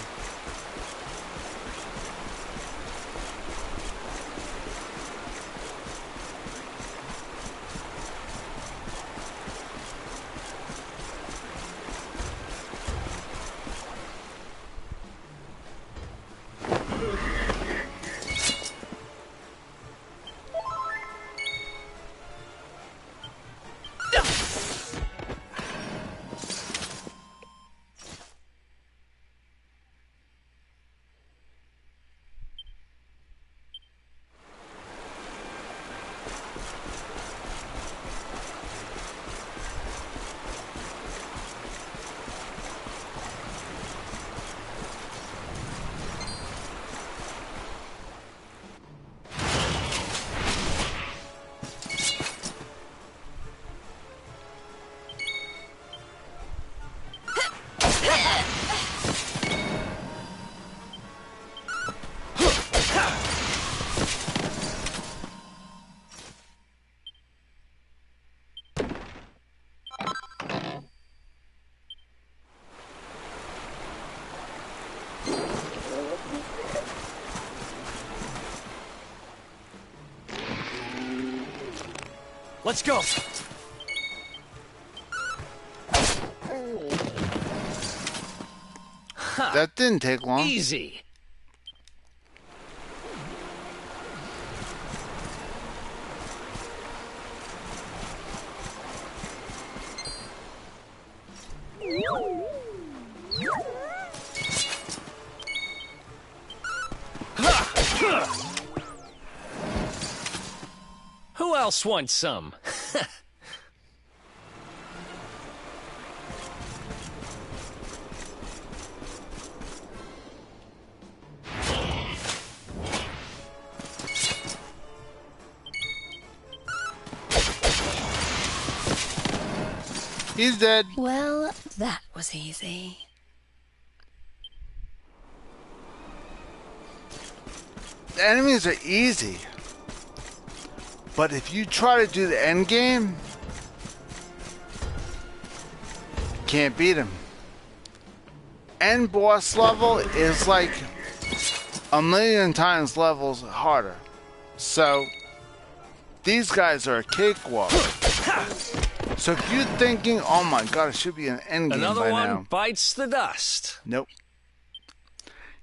Let's go. That didn't take long. Easy. Who else wants some? He's dead. Well, that was easy. The enemies are easy. But if you try to do the end game, can't beat him. End boss level is like a million times levels harder. So these guys are a cakewalk. So if you're thinking, oh my god, it should be an end game Another by one now. bites the dust. Nope.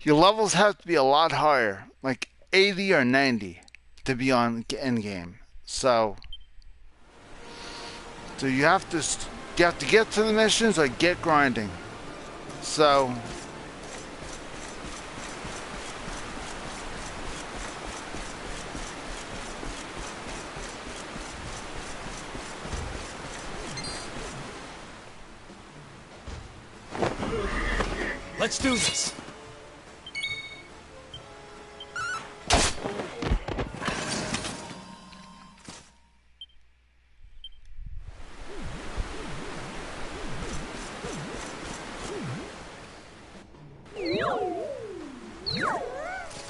Your levels have to be a lot higher, like 80 or 90 to be on end game. So you have to get to the missions or get grinding. So Let's do this.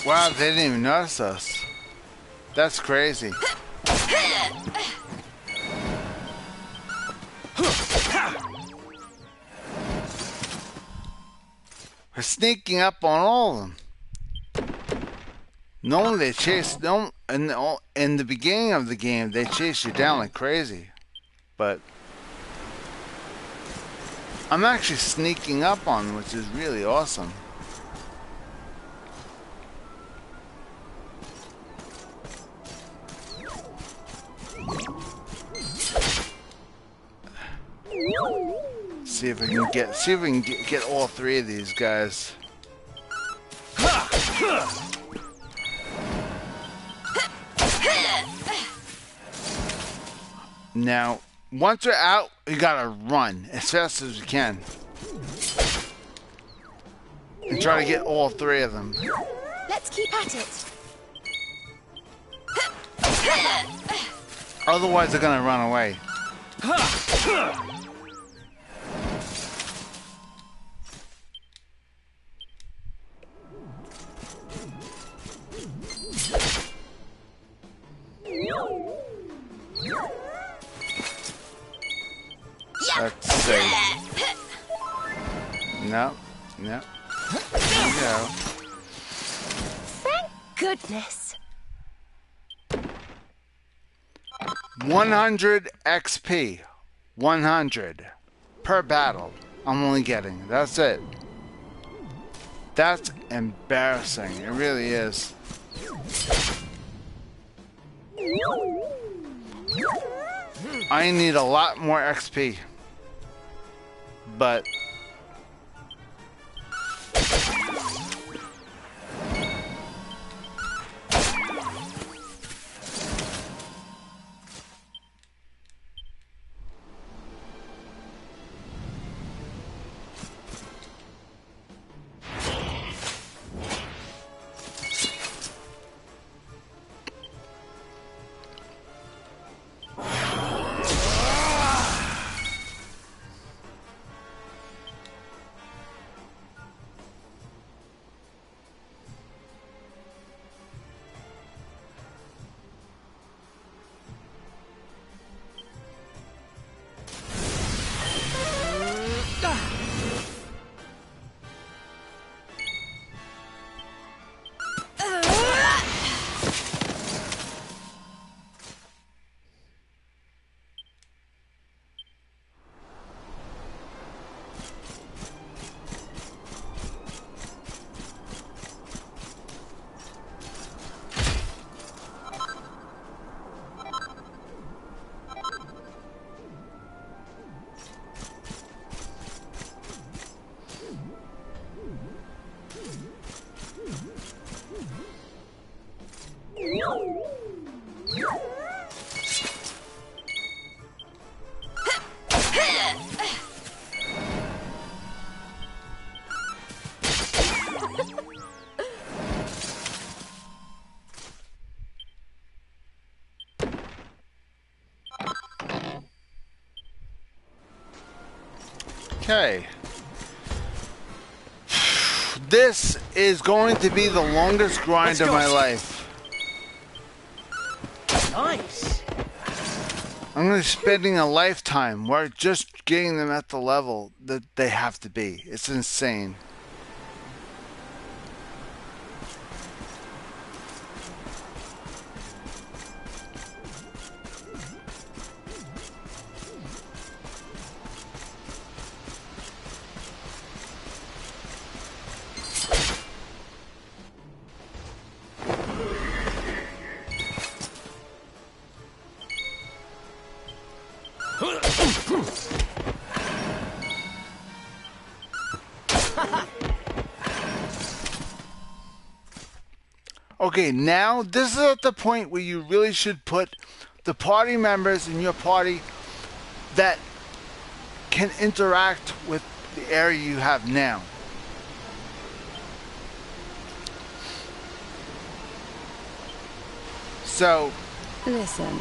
wow, they didn't even notice us. That's crazy. We're sneaking up on all of them. Normally they chase them in the beginning of the game. They chase you down like crazy, but I'm actually sneaking up on them, which is really awesome. See if we can get all three of these guys. Now, once they're out, you gotta run as fast as you can. And try to get all three of them. Let's keep at it. Otherwise, they're gonna run away. Let's see. No, no. There you go. Thank goodness. 100 XP. 100 per battle. I'm only getting. That's it. That's embarrassing. It really is. I need a lot more XP. But Okay. This is going to be the longest grind of my life. Nice. I'm going to be spending a lifetime where just getting them at the level that they have to be. It's insane. Okay, now this is at the point where you really should put the party members in your party that can interact with the area you have now. So, Listen.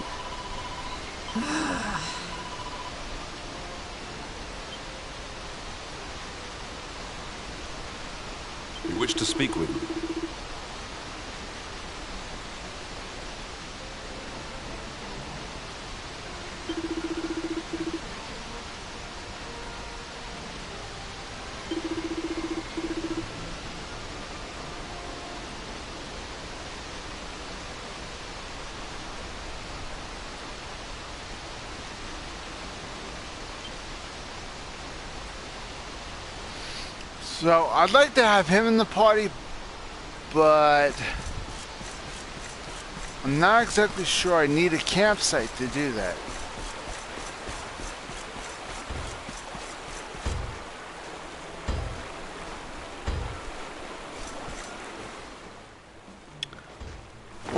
You wish to speak with me? so I'd like to have him in the party, but I'm not exactly sure I need a campsite to do that.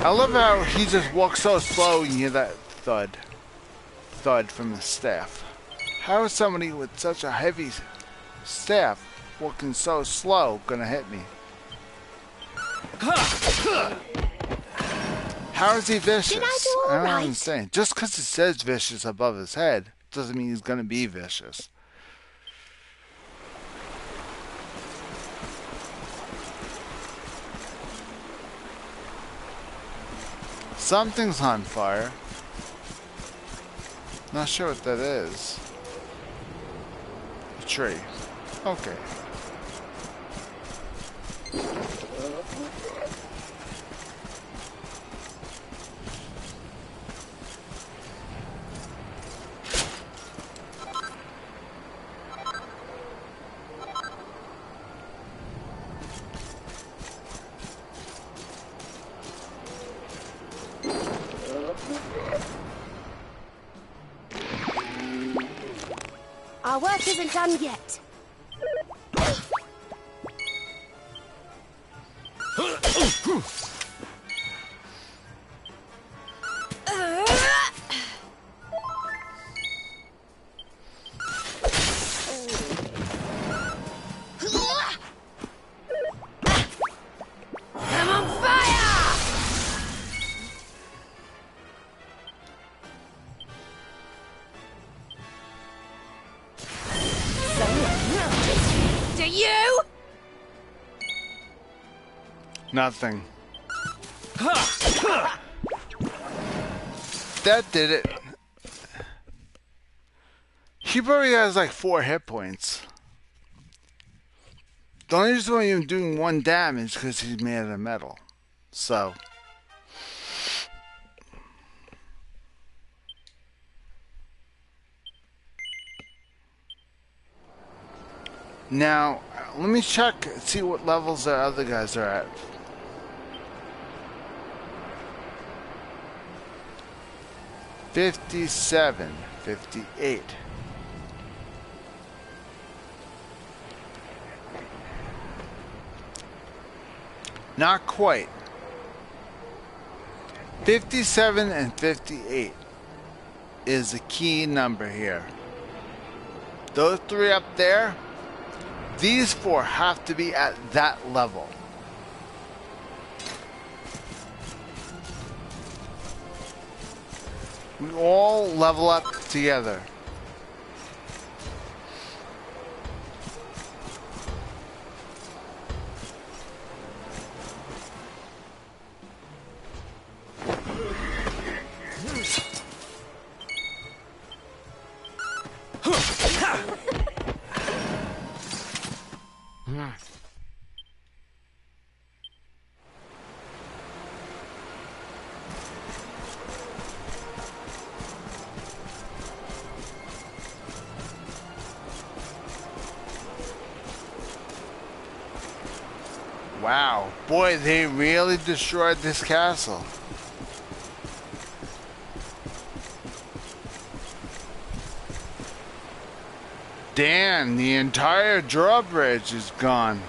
I love how he just walks so slow and you hear that thud from the staff. How is somebody with such a heavy staff walking so slow gonna hit me? How is he vicious? Did I do all don't right? understand. Just because it says vicious above his head doesn't mean he's gonna be vicious. Something's on fire. Not sure what that is. A tree. Okay. Our work isn't done yet. I'm on fire! Do you? Nothing. That did it. He probably has like 4 hit points. The only reason why I'm doing 1 damage because he's made out of metal. So. Now, let me check and see what levels the other guys are at. $57, $58. Not quite. 57 and 58 is the key number here. Those 3 up there, these 4 have to be at that level. We all level up together. Wow. Boy, they really destroyed this castle. Damn, the entire drawbridge is gone.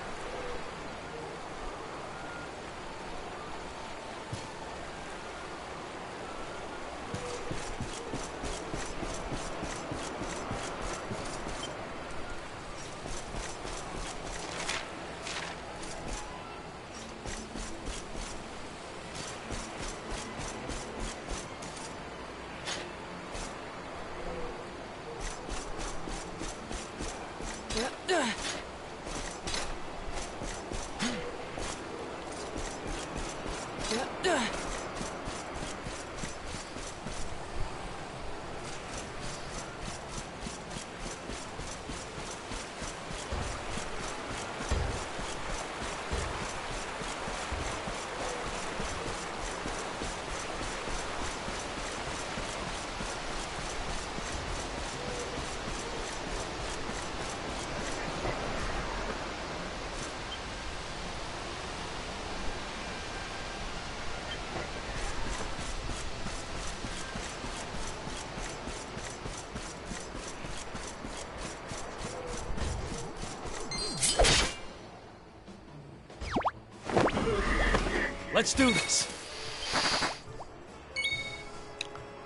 Let's do this.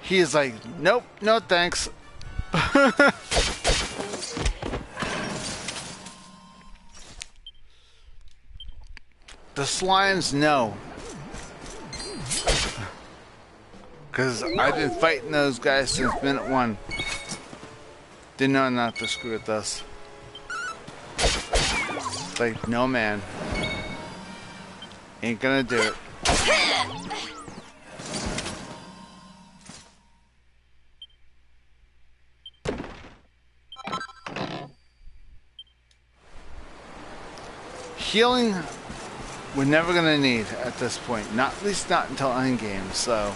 He is like, nope, no thanks. The slimes know. Because I've been fighting those guys since minute one. Didn't know not to screw with us. Like, no man. Ain't gonna do it. Healing, we're never gonna need at this point. Not at least not until endgame. So.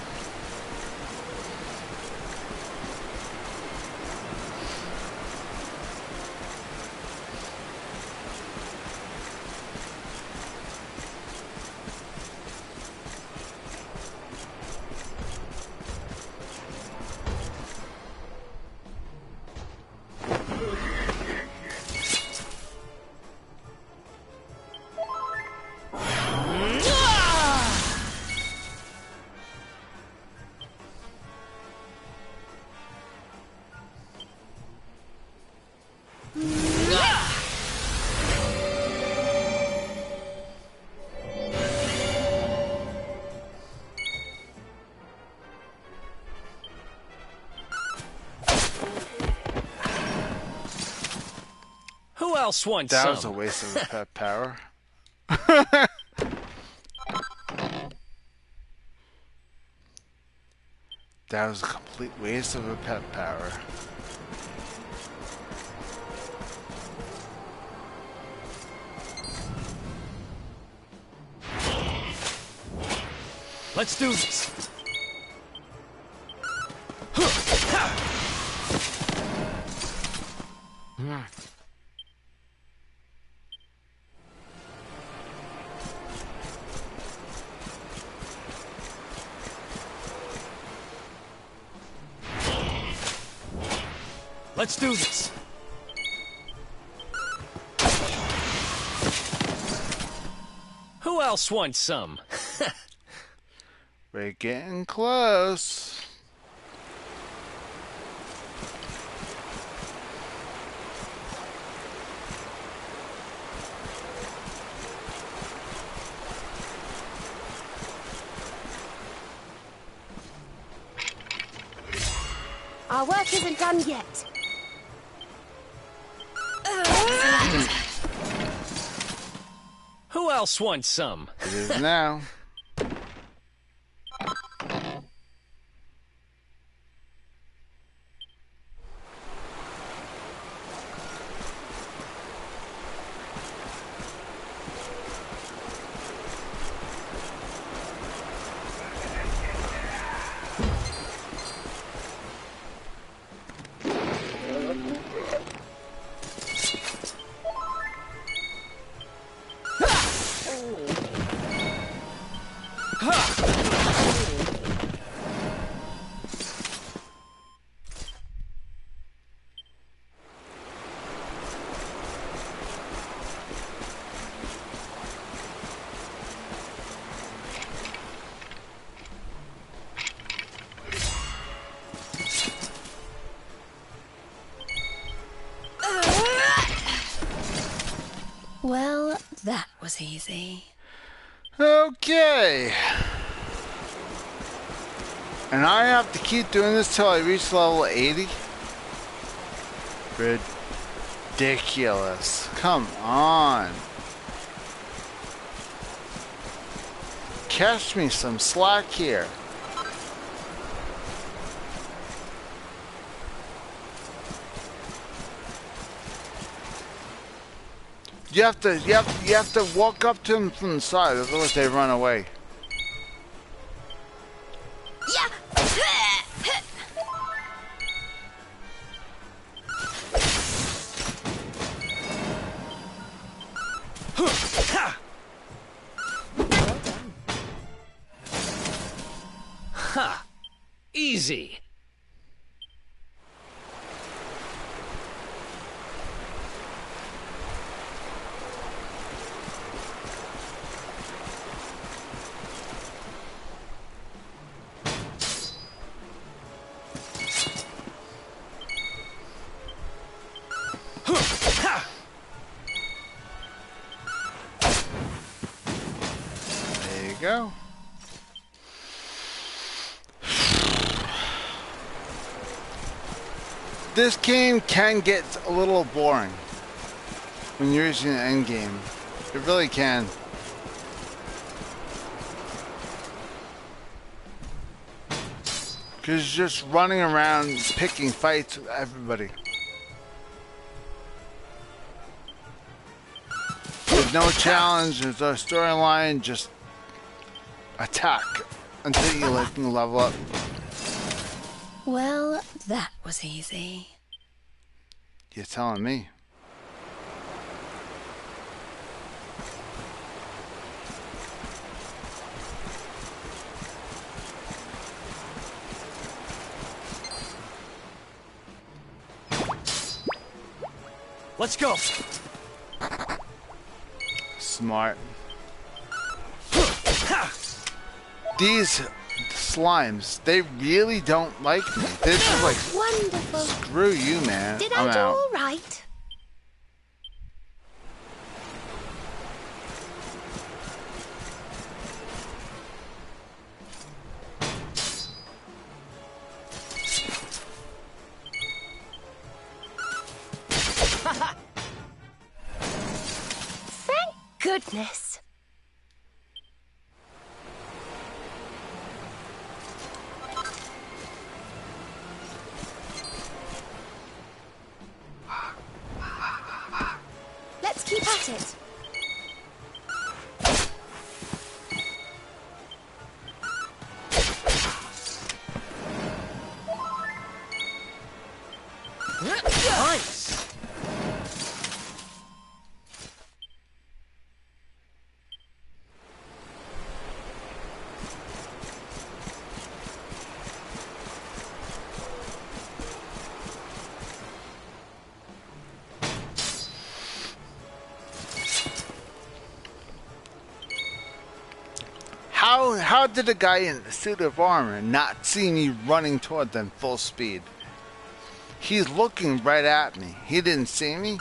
Who else wants That some? was a waste of pet power. That was a complete waste of a pet power. Let's do this. Let's do this. Who else wants some? We're getting close. Our work isn't done yet. Who else wants some? It is now. Well, that was easy. Okay. And I have to keep doing this till I reach level 80? Ridiculous. Come on. Catch me some slack here. You have to walk up to them from the side, otherwise they run away. Yeah. Ha! Easy. There you go. This game can get a little boring when you're using an end game. It really can. Because you're just running around picking fights with everybody. There's no challenge, there's no storyline, just attack until you level up. Well, that was easy. You're telling me. Let's go. Smart. These slimes, they really don't like me. They're just like, Wonderful. screw you, man. Did I'm I do out. all right? Thank goodness. Let's keep at it. Nice. How did a guy in a suit of armor not see me running toward them full speed? He's looking right at me. He didn't see me?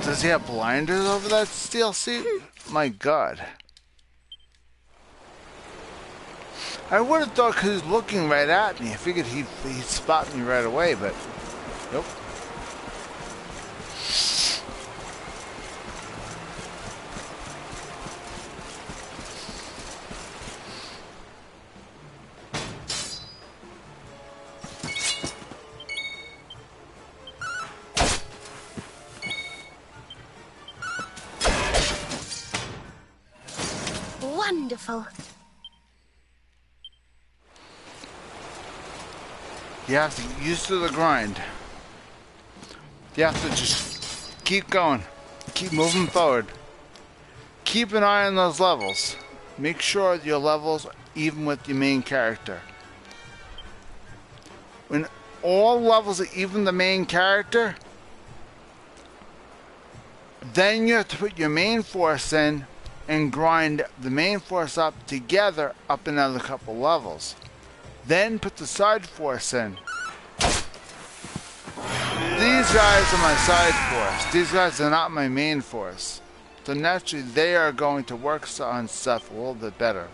Does he have blinders over that steel suit? My God. I would have thought because he's looking right at me, I figured he'd spot me right away, but nope. Wonderful. You have to get used to the grind. You have to just keep going. Keep moving forward. keep an eye on those levels. Make sure your levels are even with your main character. When all levels are even the main character, then you have to put your main force in and grind the main force up together up another couple levels. Then put the side force in. These guys are my side force. These guys are not my main force. So naturally they are going to work on stuff a little bit better.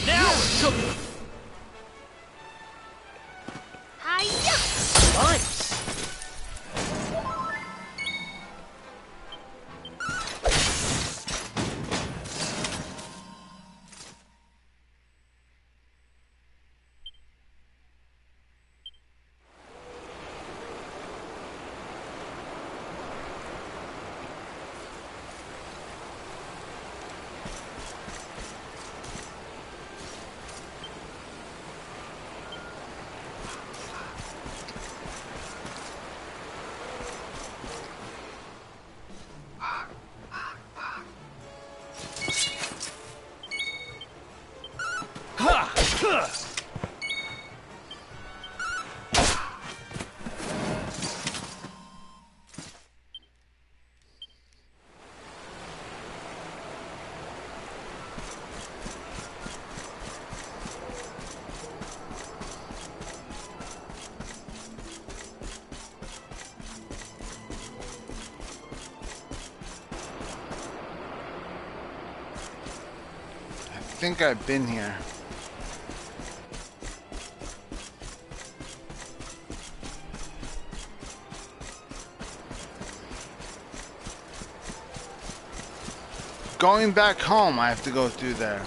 Now we're cooking. Hiya! Nice. I think I've been here. Going back home, I have to go through there.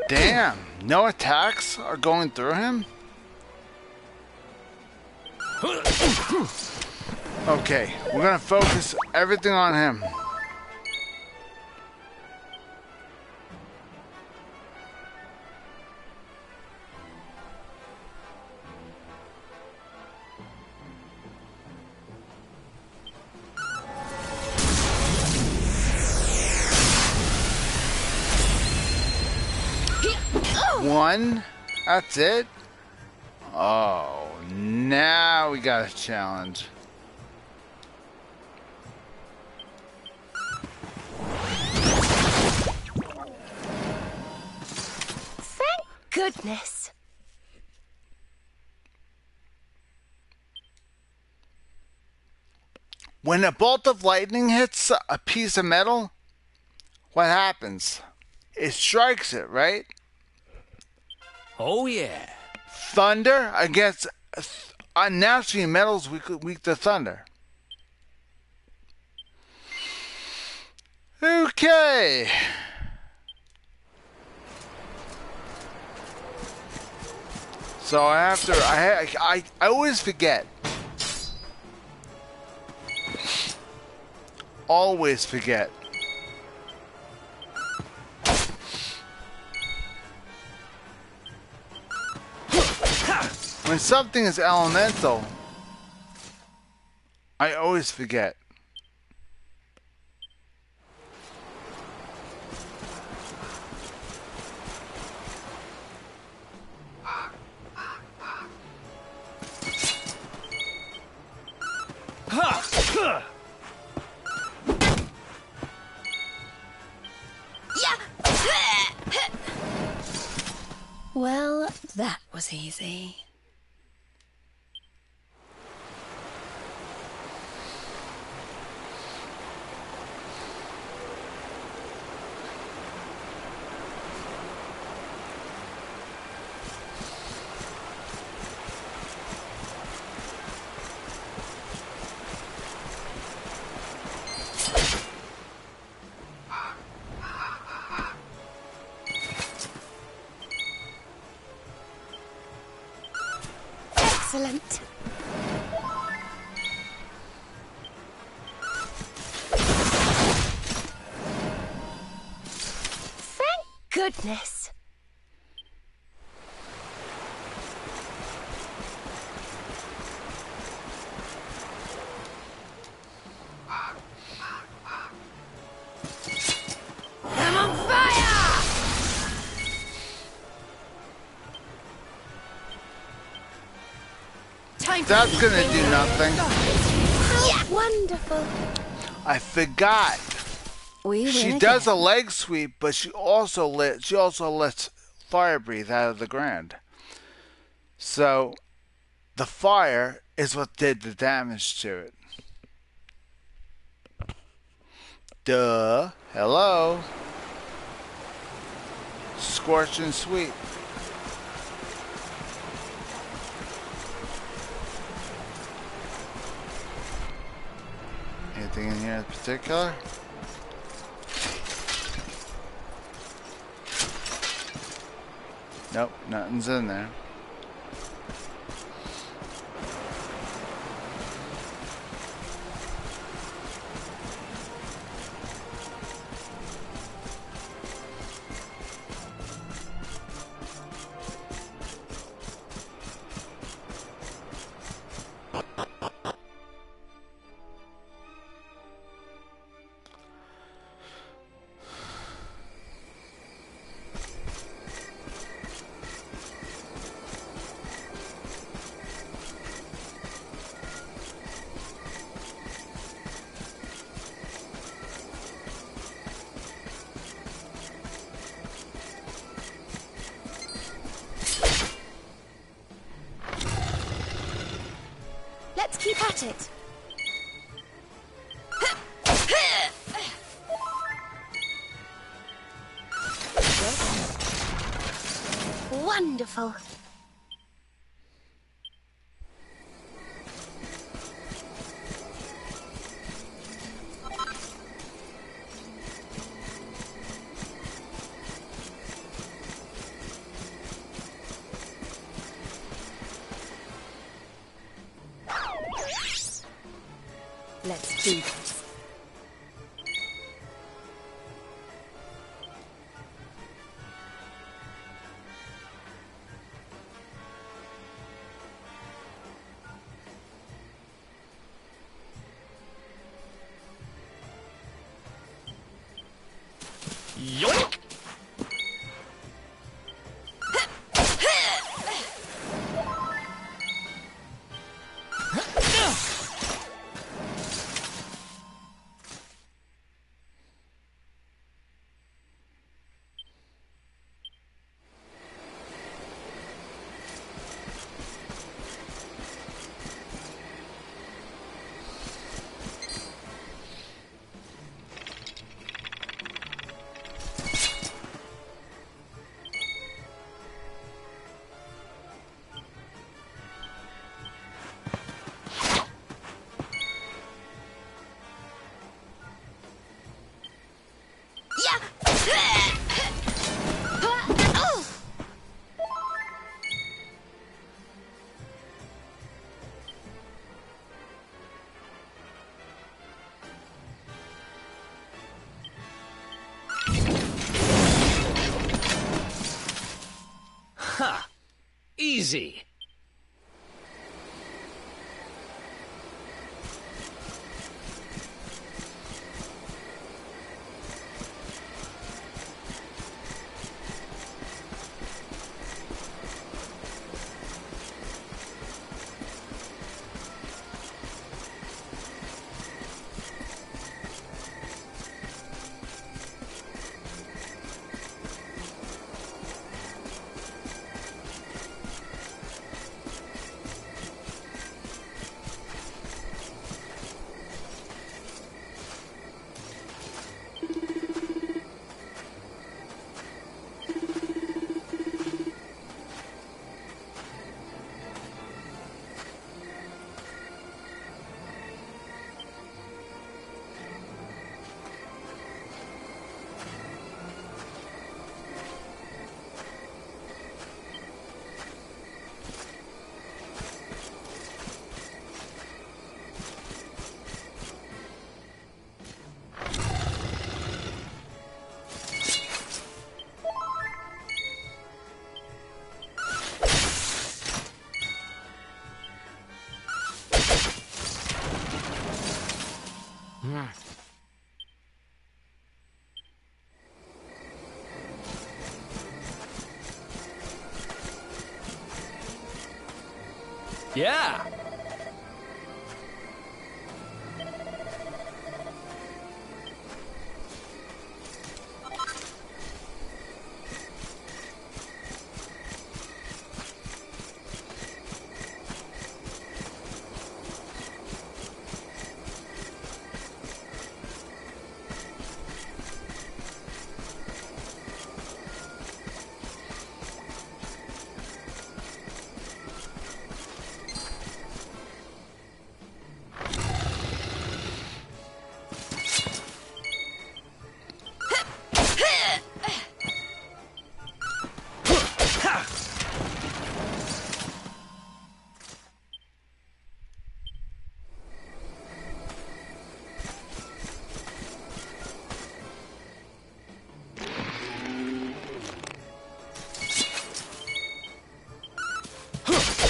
Damn, no attacks are going through him? Okay, we're gonna focus everything on him. One? That's it? Oh, now we got a challenge. Thank goodness. When a bolt of lightning hits a piece of metal, what happens? It strikes it, right? Oh yeah. Thunder against naturally metal's weak to thunder. Okay. So I have to. I always forget. Always forget. When something is elemental, I always forget. Well, that was easy. Excellent. Thank goodness. I'm on fire! Time for That's gonna do nothing. Yeah. Wonderful. I forgot. She does a leg sweep, but she also lets fire breathe out of the ground. So the fire is what did the damage to it. Duh. Hello. Scorch and sweep. Anything in here in particular? Nope, nothing's in there. Let's keep at it. Wonderful. Let's do this. yoink. Ha! Easy. Yeah.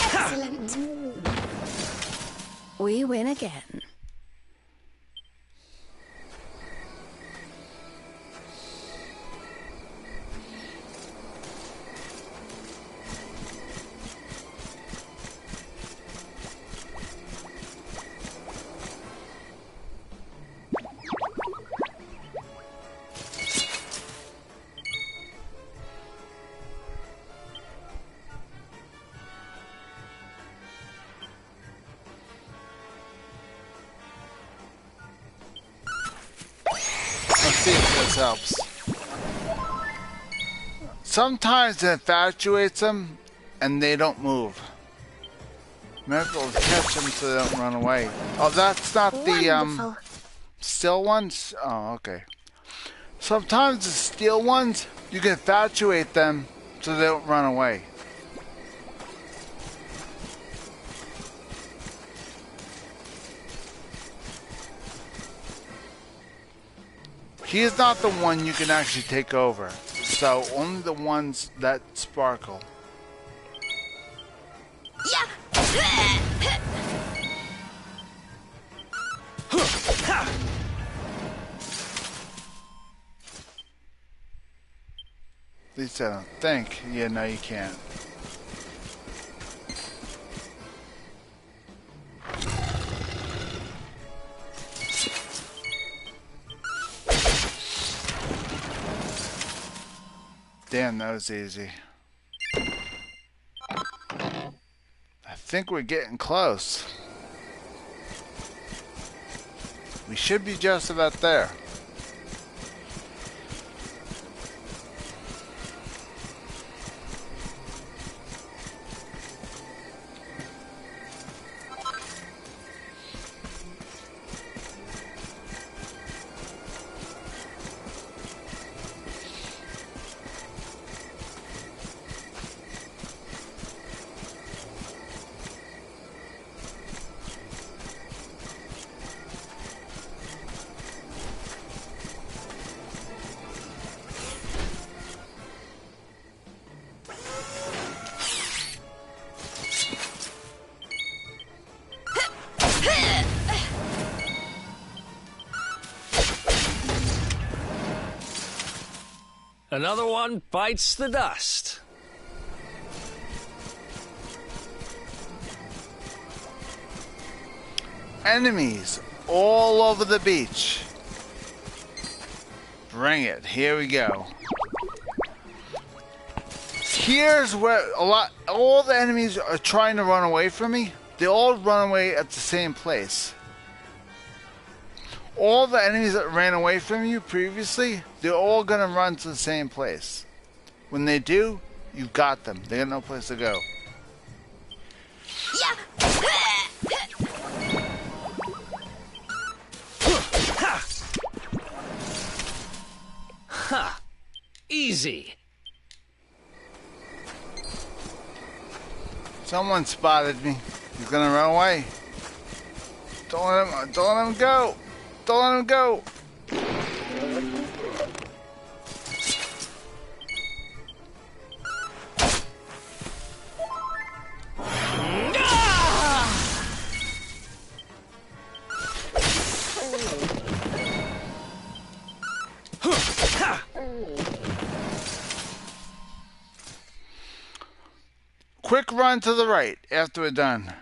Excellent. We win again. Let's see if this helps. Sometimes it infatuates them and they don't move. Miracle will catch them so they don't run away. Oh, that's not the Wonderful. still ones? Oh, okay. Sometimes the steel ones, you can infatuate them so they don't run away. He is not the one you can actually take over. So only the ones that sparkle. At least I don't think. Yeah, no, you can't. Damn, that was easy. I think we're getting close. We should be just about there. Another one bites the dust. Enemies all over the beach. Bring it. Here we go. Here's where all the enemies are trying to run away from me. They all run away at the same place. All the enemies that ran away from you previously, they're all gonna run to the same place. When they do, you've got them. They got no place to go. Ha! Easy. Someone spotted me. He's gonna run away. Don't let him go. Don't let him go. Quick run to the right after we're done.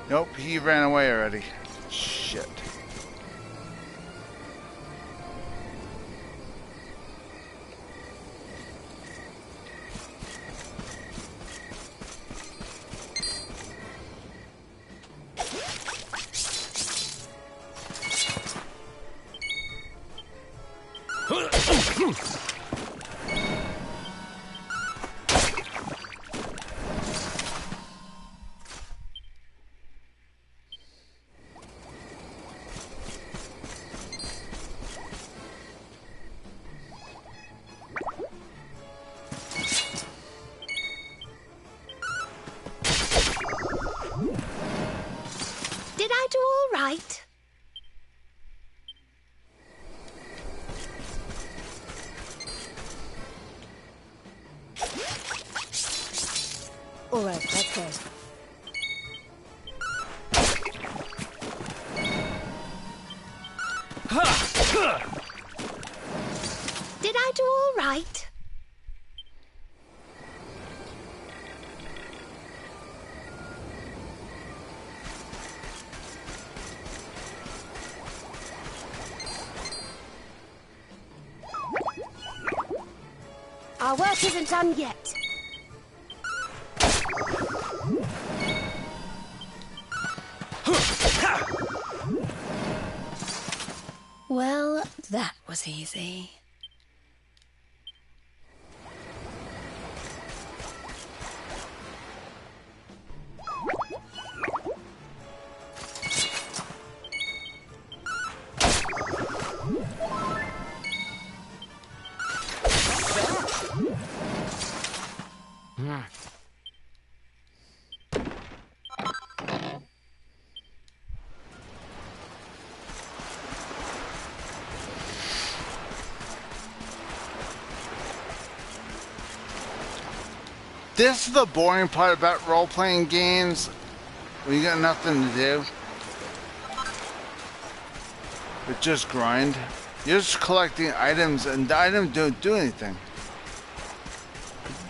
Nope, he ran away already. Shit. Did I do all right? All right, let's go. Did I do all right? Our work isn't done yet. Well, that was easy. This is the boring part about role-playing games when you got nothing to do. But just grind. You're just collecting items and the items don't do anything.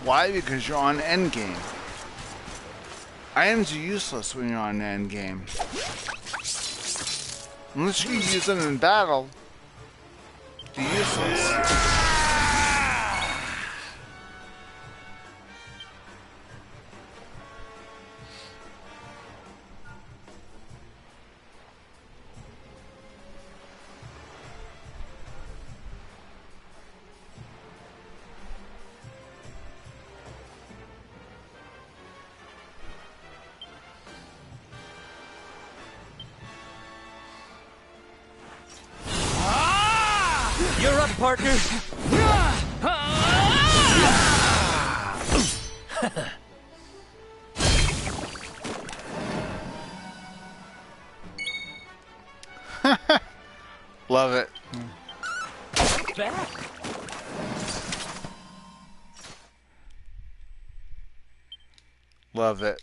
Why? Because you're on endgame. Items are useless when you're on endgame. Unless you can use them in battle, they're useless. You're up, partner. Love it. Back. Love it.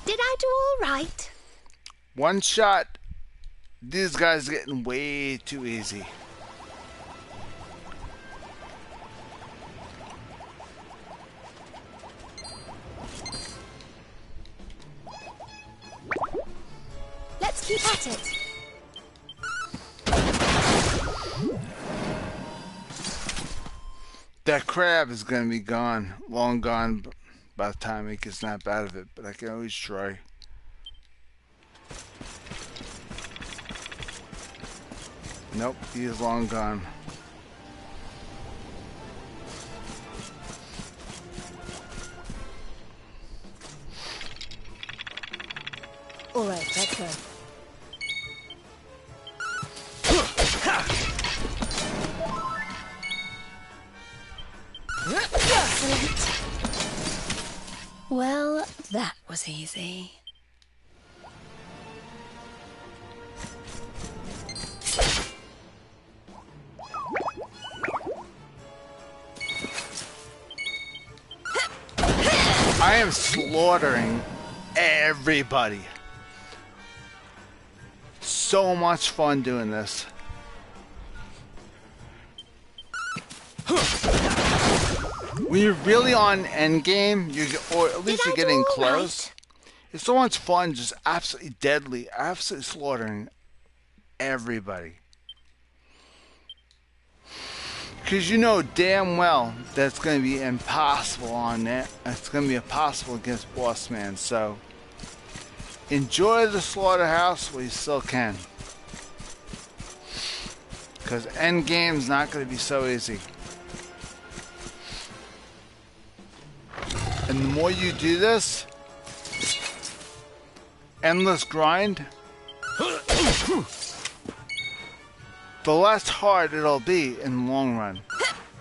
Did I do all right? One shot. These guys are getting way too easy. Let's keep at it. That crab is going to be gone. Long gone by the time he gets snapped out of it. But I can always try. Nope, he's long gone. All right, let's go. Excellent. Well, that was easy. I am slaughtering everybody. So much fun doing this. When you're really on endgame, or at least you're getting close. It's so much fun, just absolutely deadly, absolutely slaughtering everybody. Because you know damn well that's going to be impossible on that. It's going to be impossible against Boss Man. So enjoy the slaughterhouse while you still can. Because endgame's not going to be so easy. And the more you do this, endless grind, the less hard it'll be in the long run.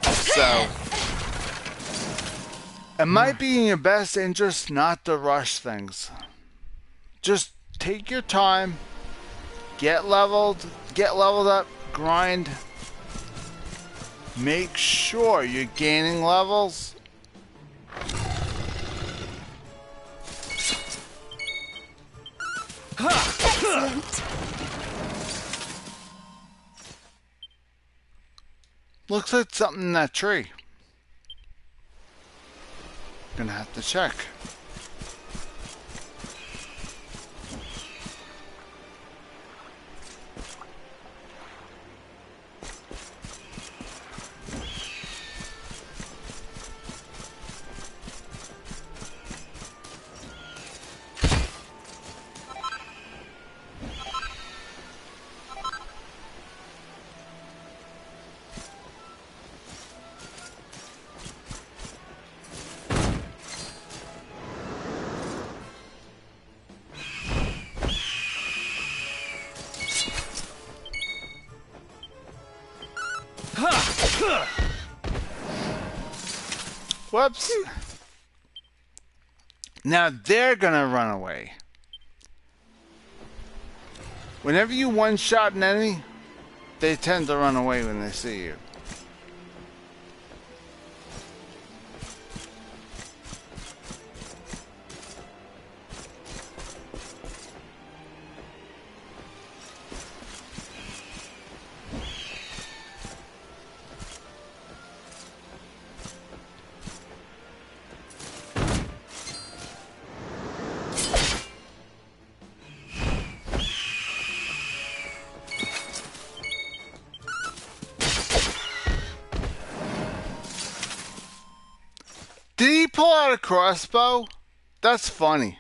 So, it might be in your best interest not to rush things. Just take your time, get leveled up, grind. Make sure you're gaining levels. Excellent. Looks like something in that tree. Gonna have to check. Whoops. Now they're gonna run away. Whenever you one-shot an enemy, they tend to run away when they see you. Did he pull out a crossbow? That's funny.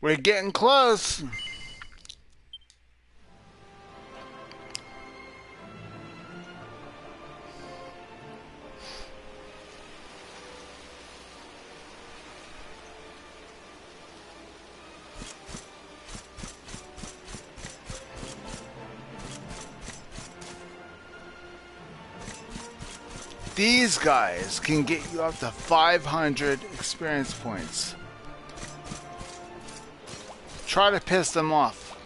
We're getting close. These guys can get you up to 500 experience points. Try to piss them off.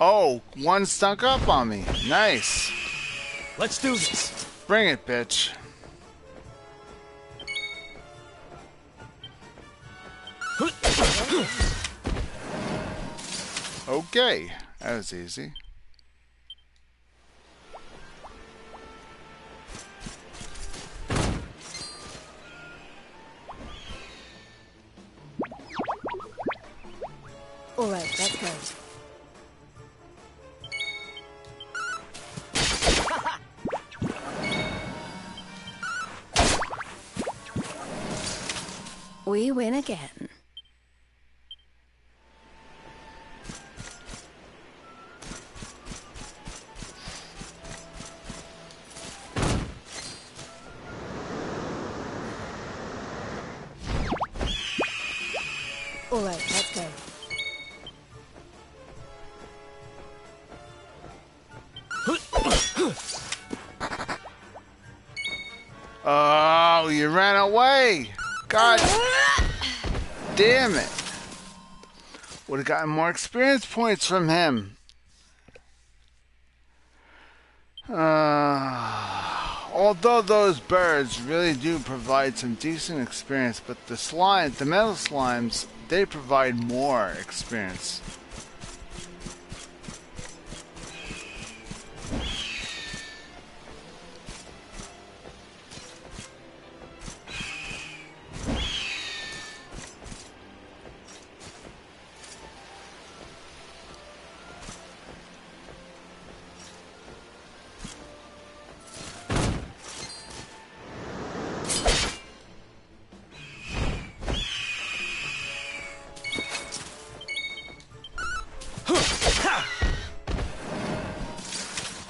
Oh, one snuck up on me. Nice. Let's do this. Bring it, bitch. Okay, that was easy. All right, let's go. We win again. All right, let's go. Oh, you ran away. God damn it. Would have gotten more experience points from him. Although those birds really do provide some decent experience, but the metal slimes, they provide more experience.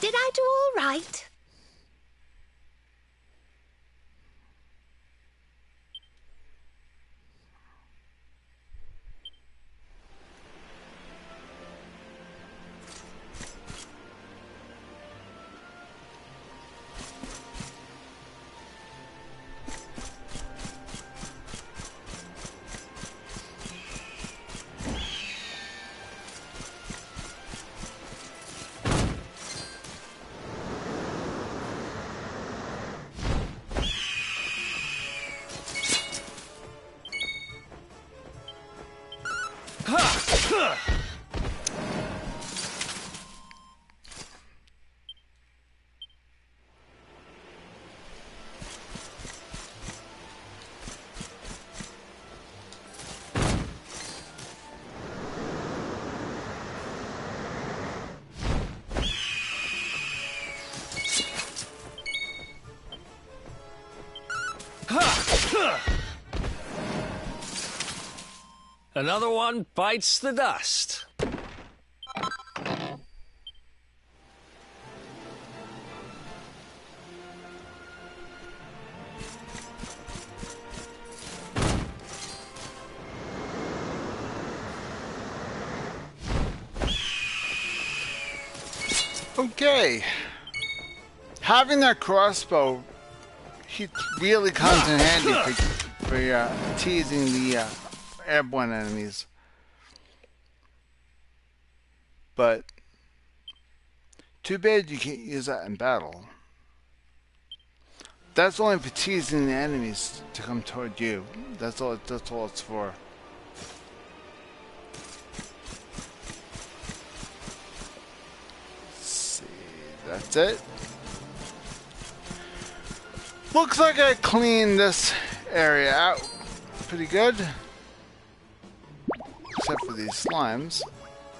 Did I do all right? Another one bites the dust. Okay. Having that crossbow, he really comes in handy for teasing the airborne enemies. But too bad you can't use that in battle. That's only for teasing the enemies to come toward you. That's all it's for. Let's see. That's it. Looks like I cleaned this area out pretty good. Except for these slimes.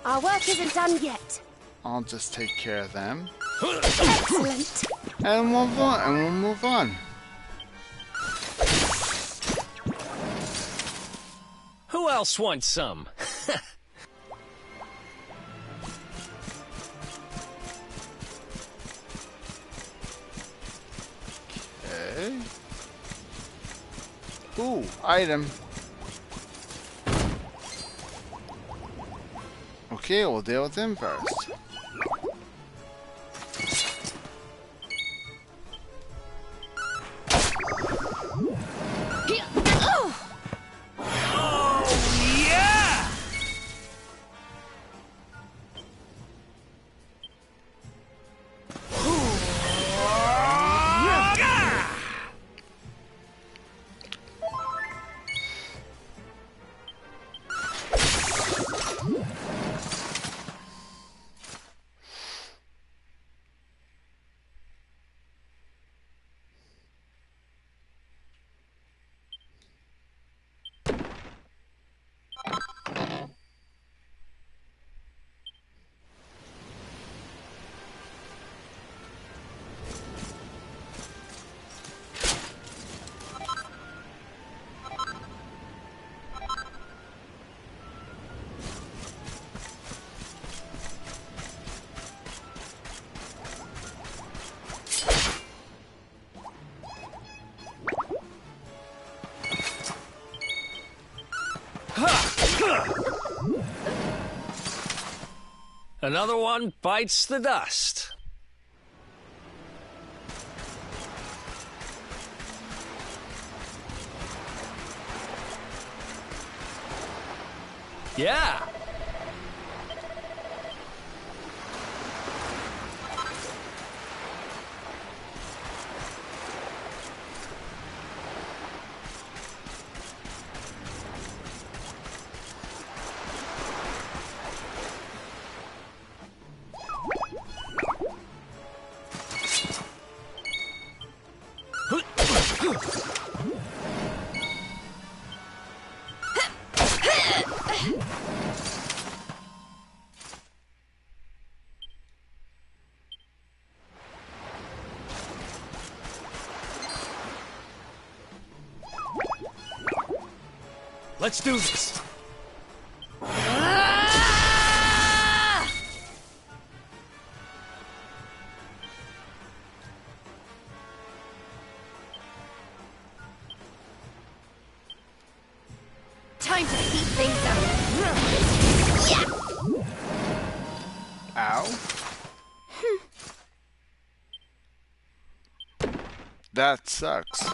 Our work isn't done yet. I'll just take care of them. Excellent. And we'll move on. Who else wants some? Okay. Ooh, item. Okay, we'll deal with him first. Another one bites the dust. Yeah. Let's do this. Time to heat things up. Ow. That sucks.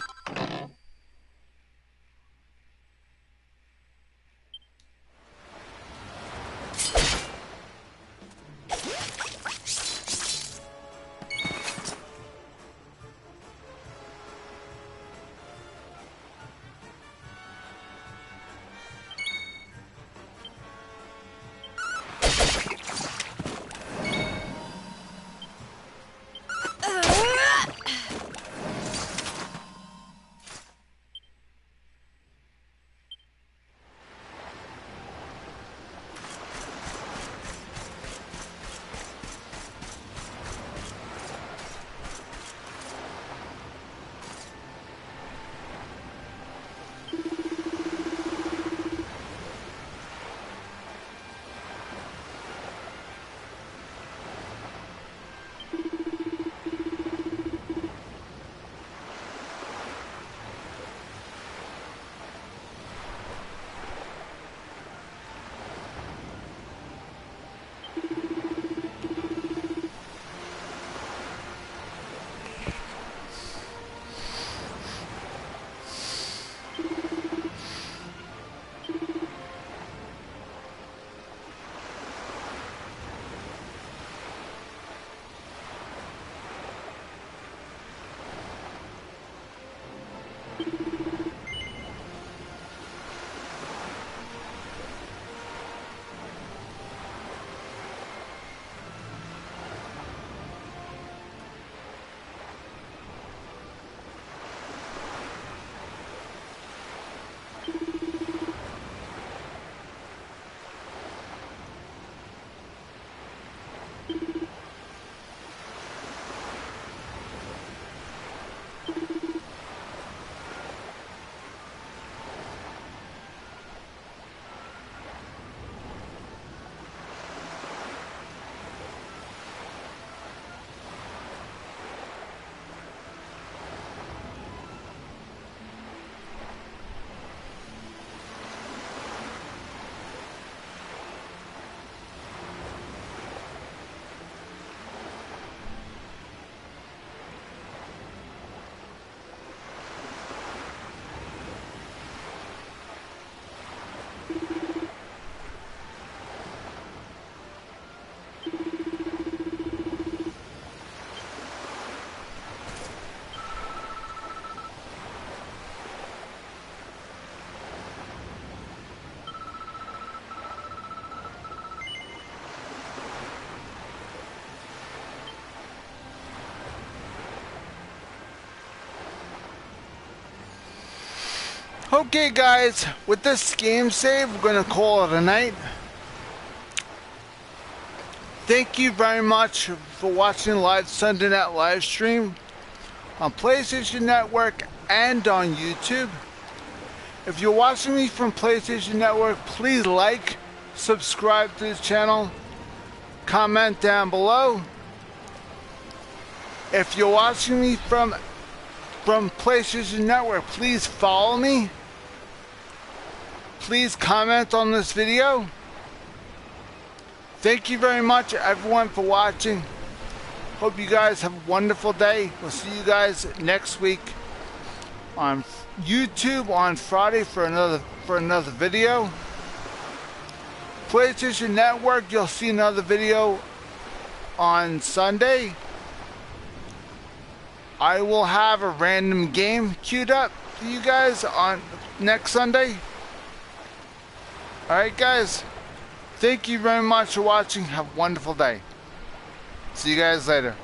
Okay guys, with this game save, we're going to call it a night. Thank you very much for watching live Sunday Night live stream on PlayStation Network and on YouTube. If you're watching me from PlayStation Network, please like, subscribe to the channel, comment down below. If you're watching me from PlayStation Network, please follow me. Please comment on this video. Thank you very much everyone for watching. Hope you guys have a wonderful day. We'll see you guys next week on YouTube on Friday for another video. PlayStation Network, you'll see another video on Sunday. I will have a random game queued up for you guys on next Sunday. Alright guys, thank you very much for watching. Have a wonderful day. See you guys later.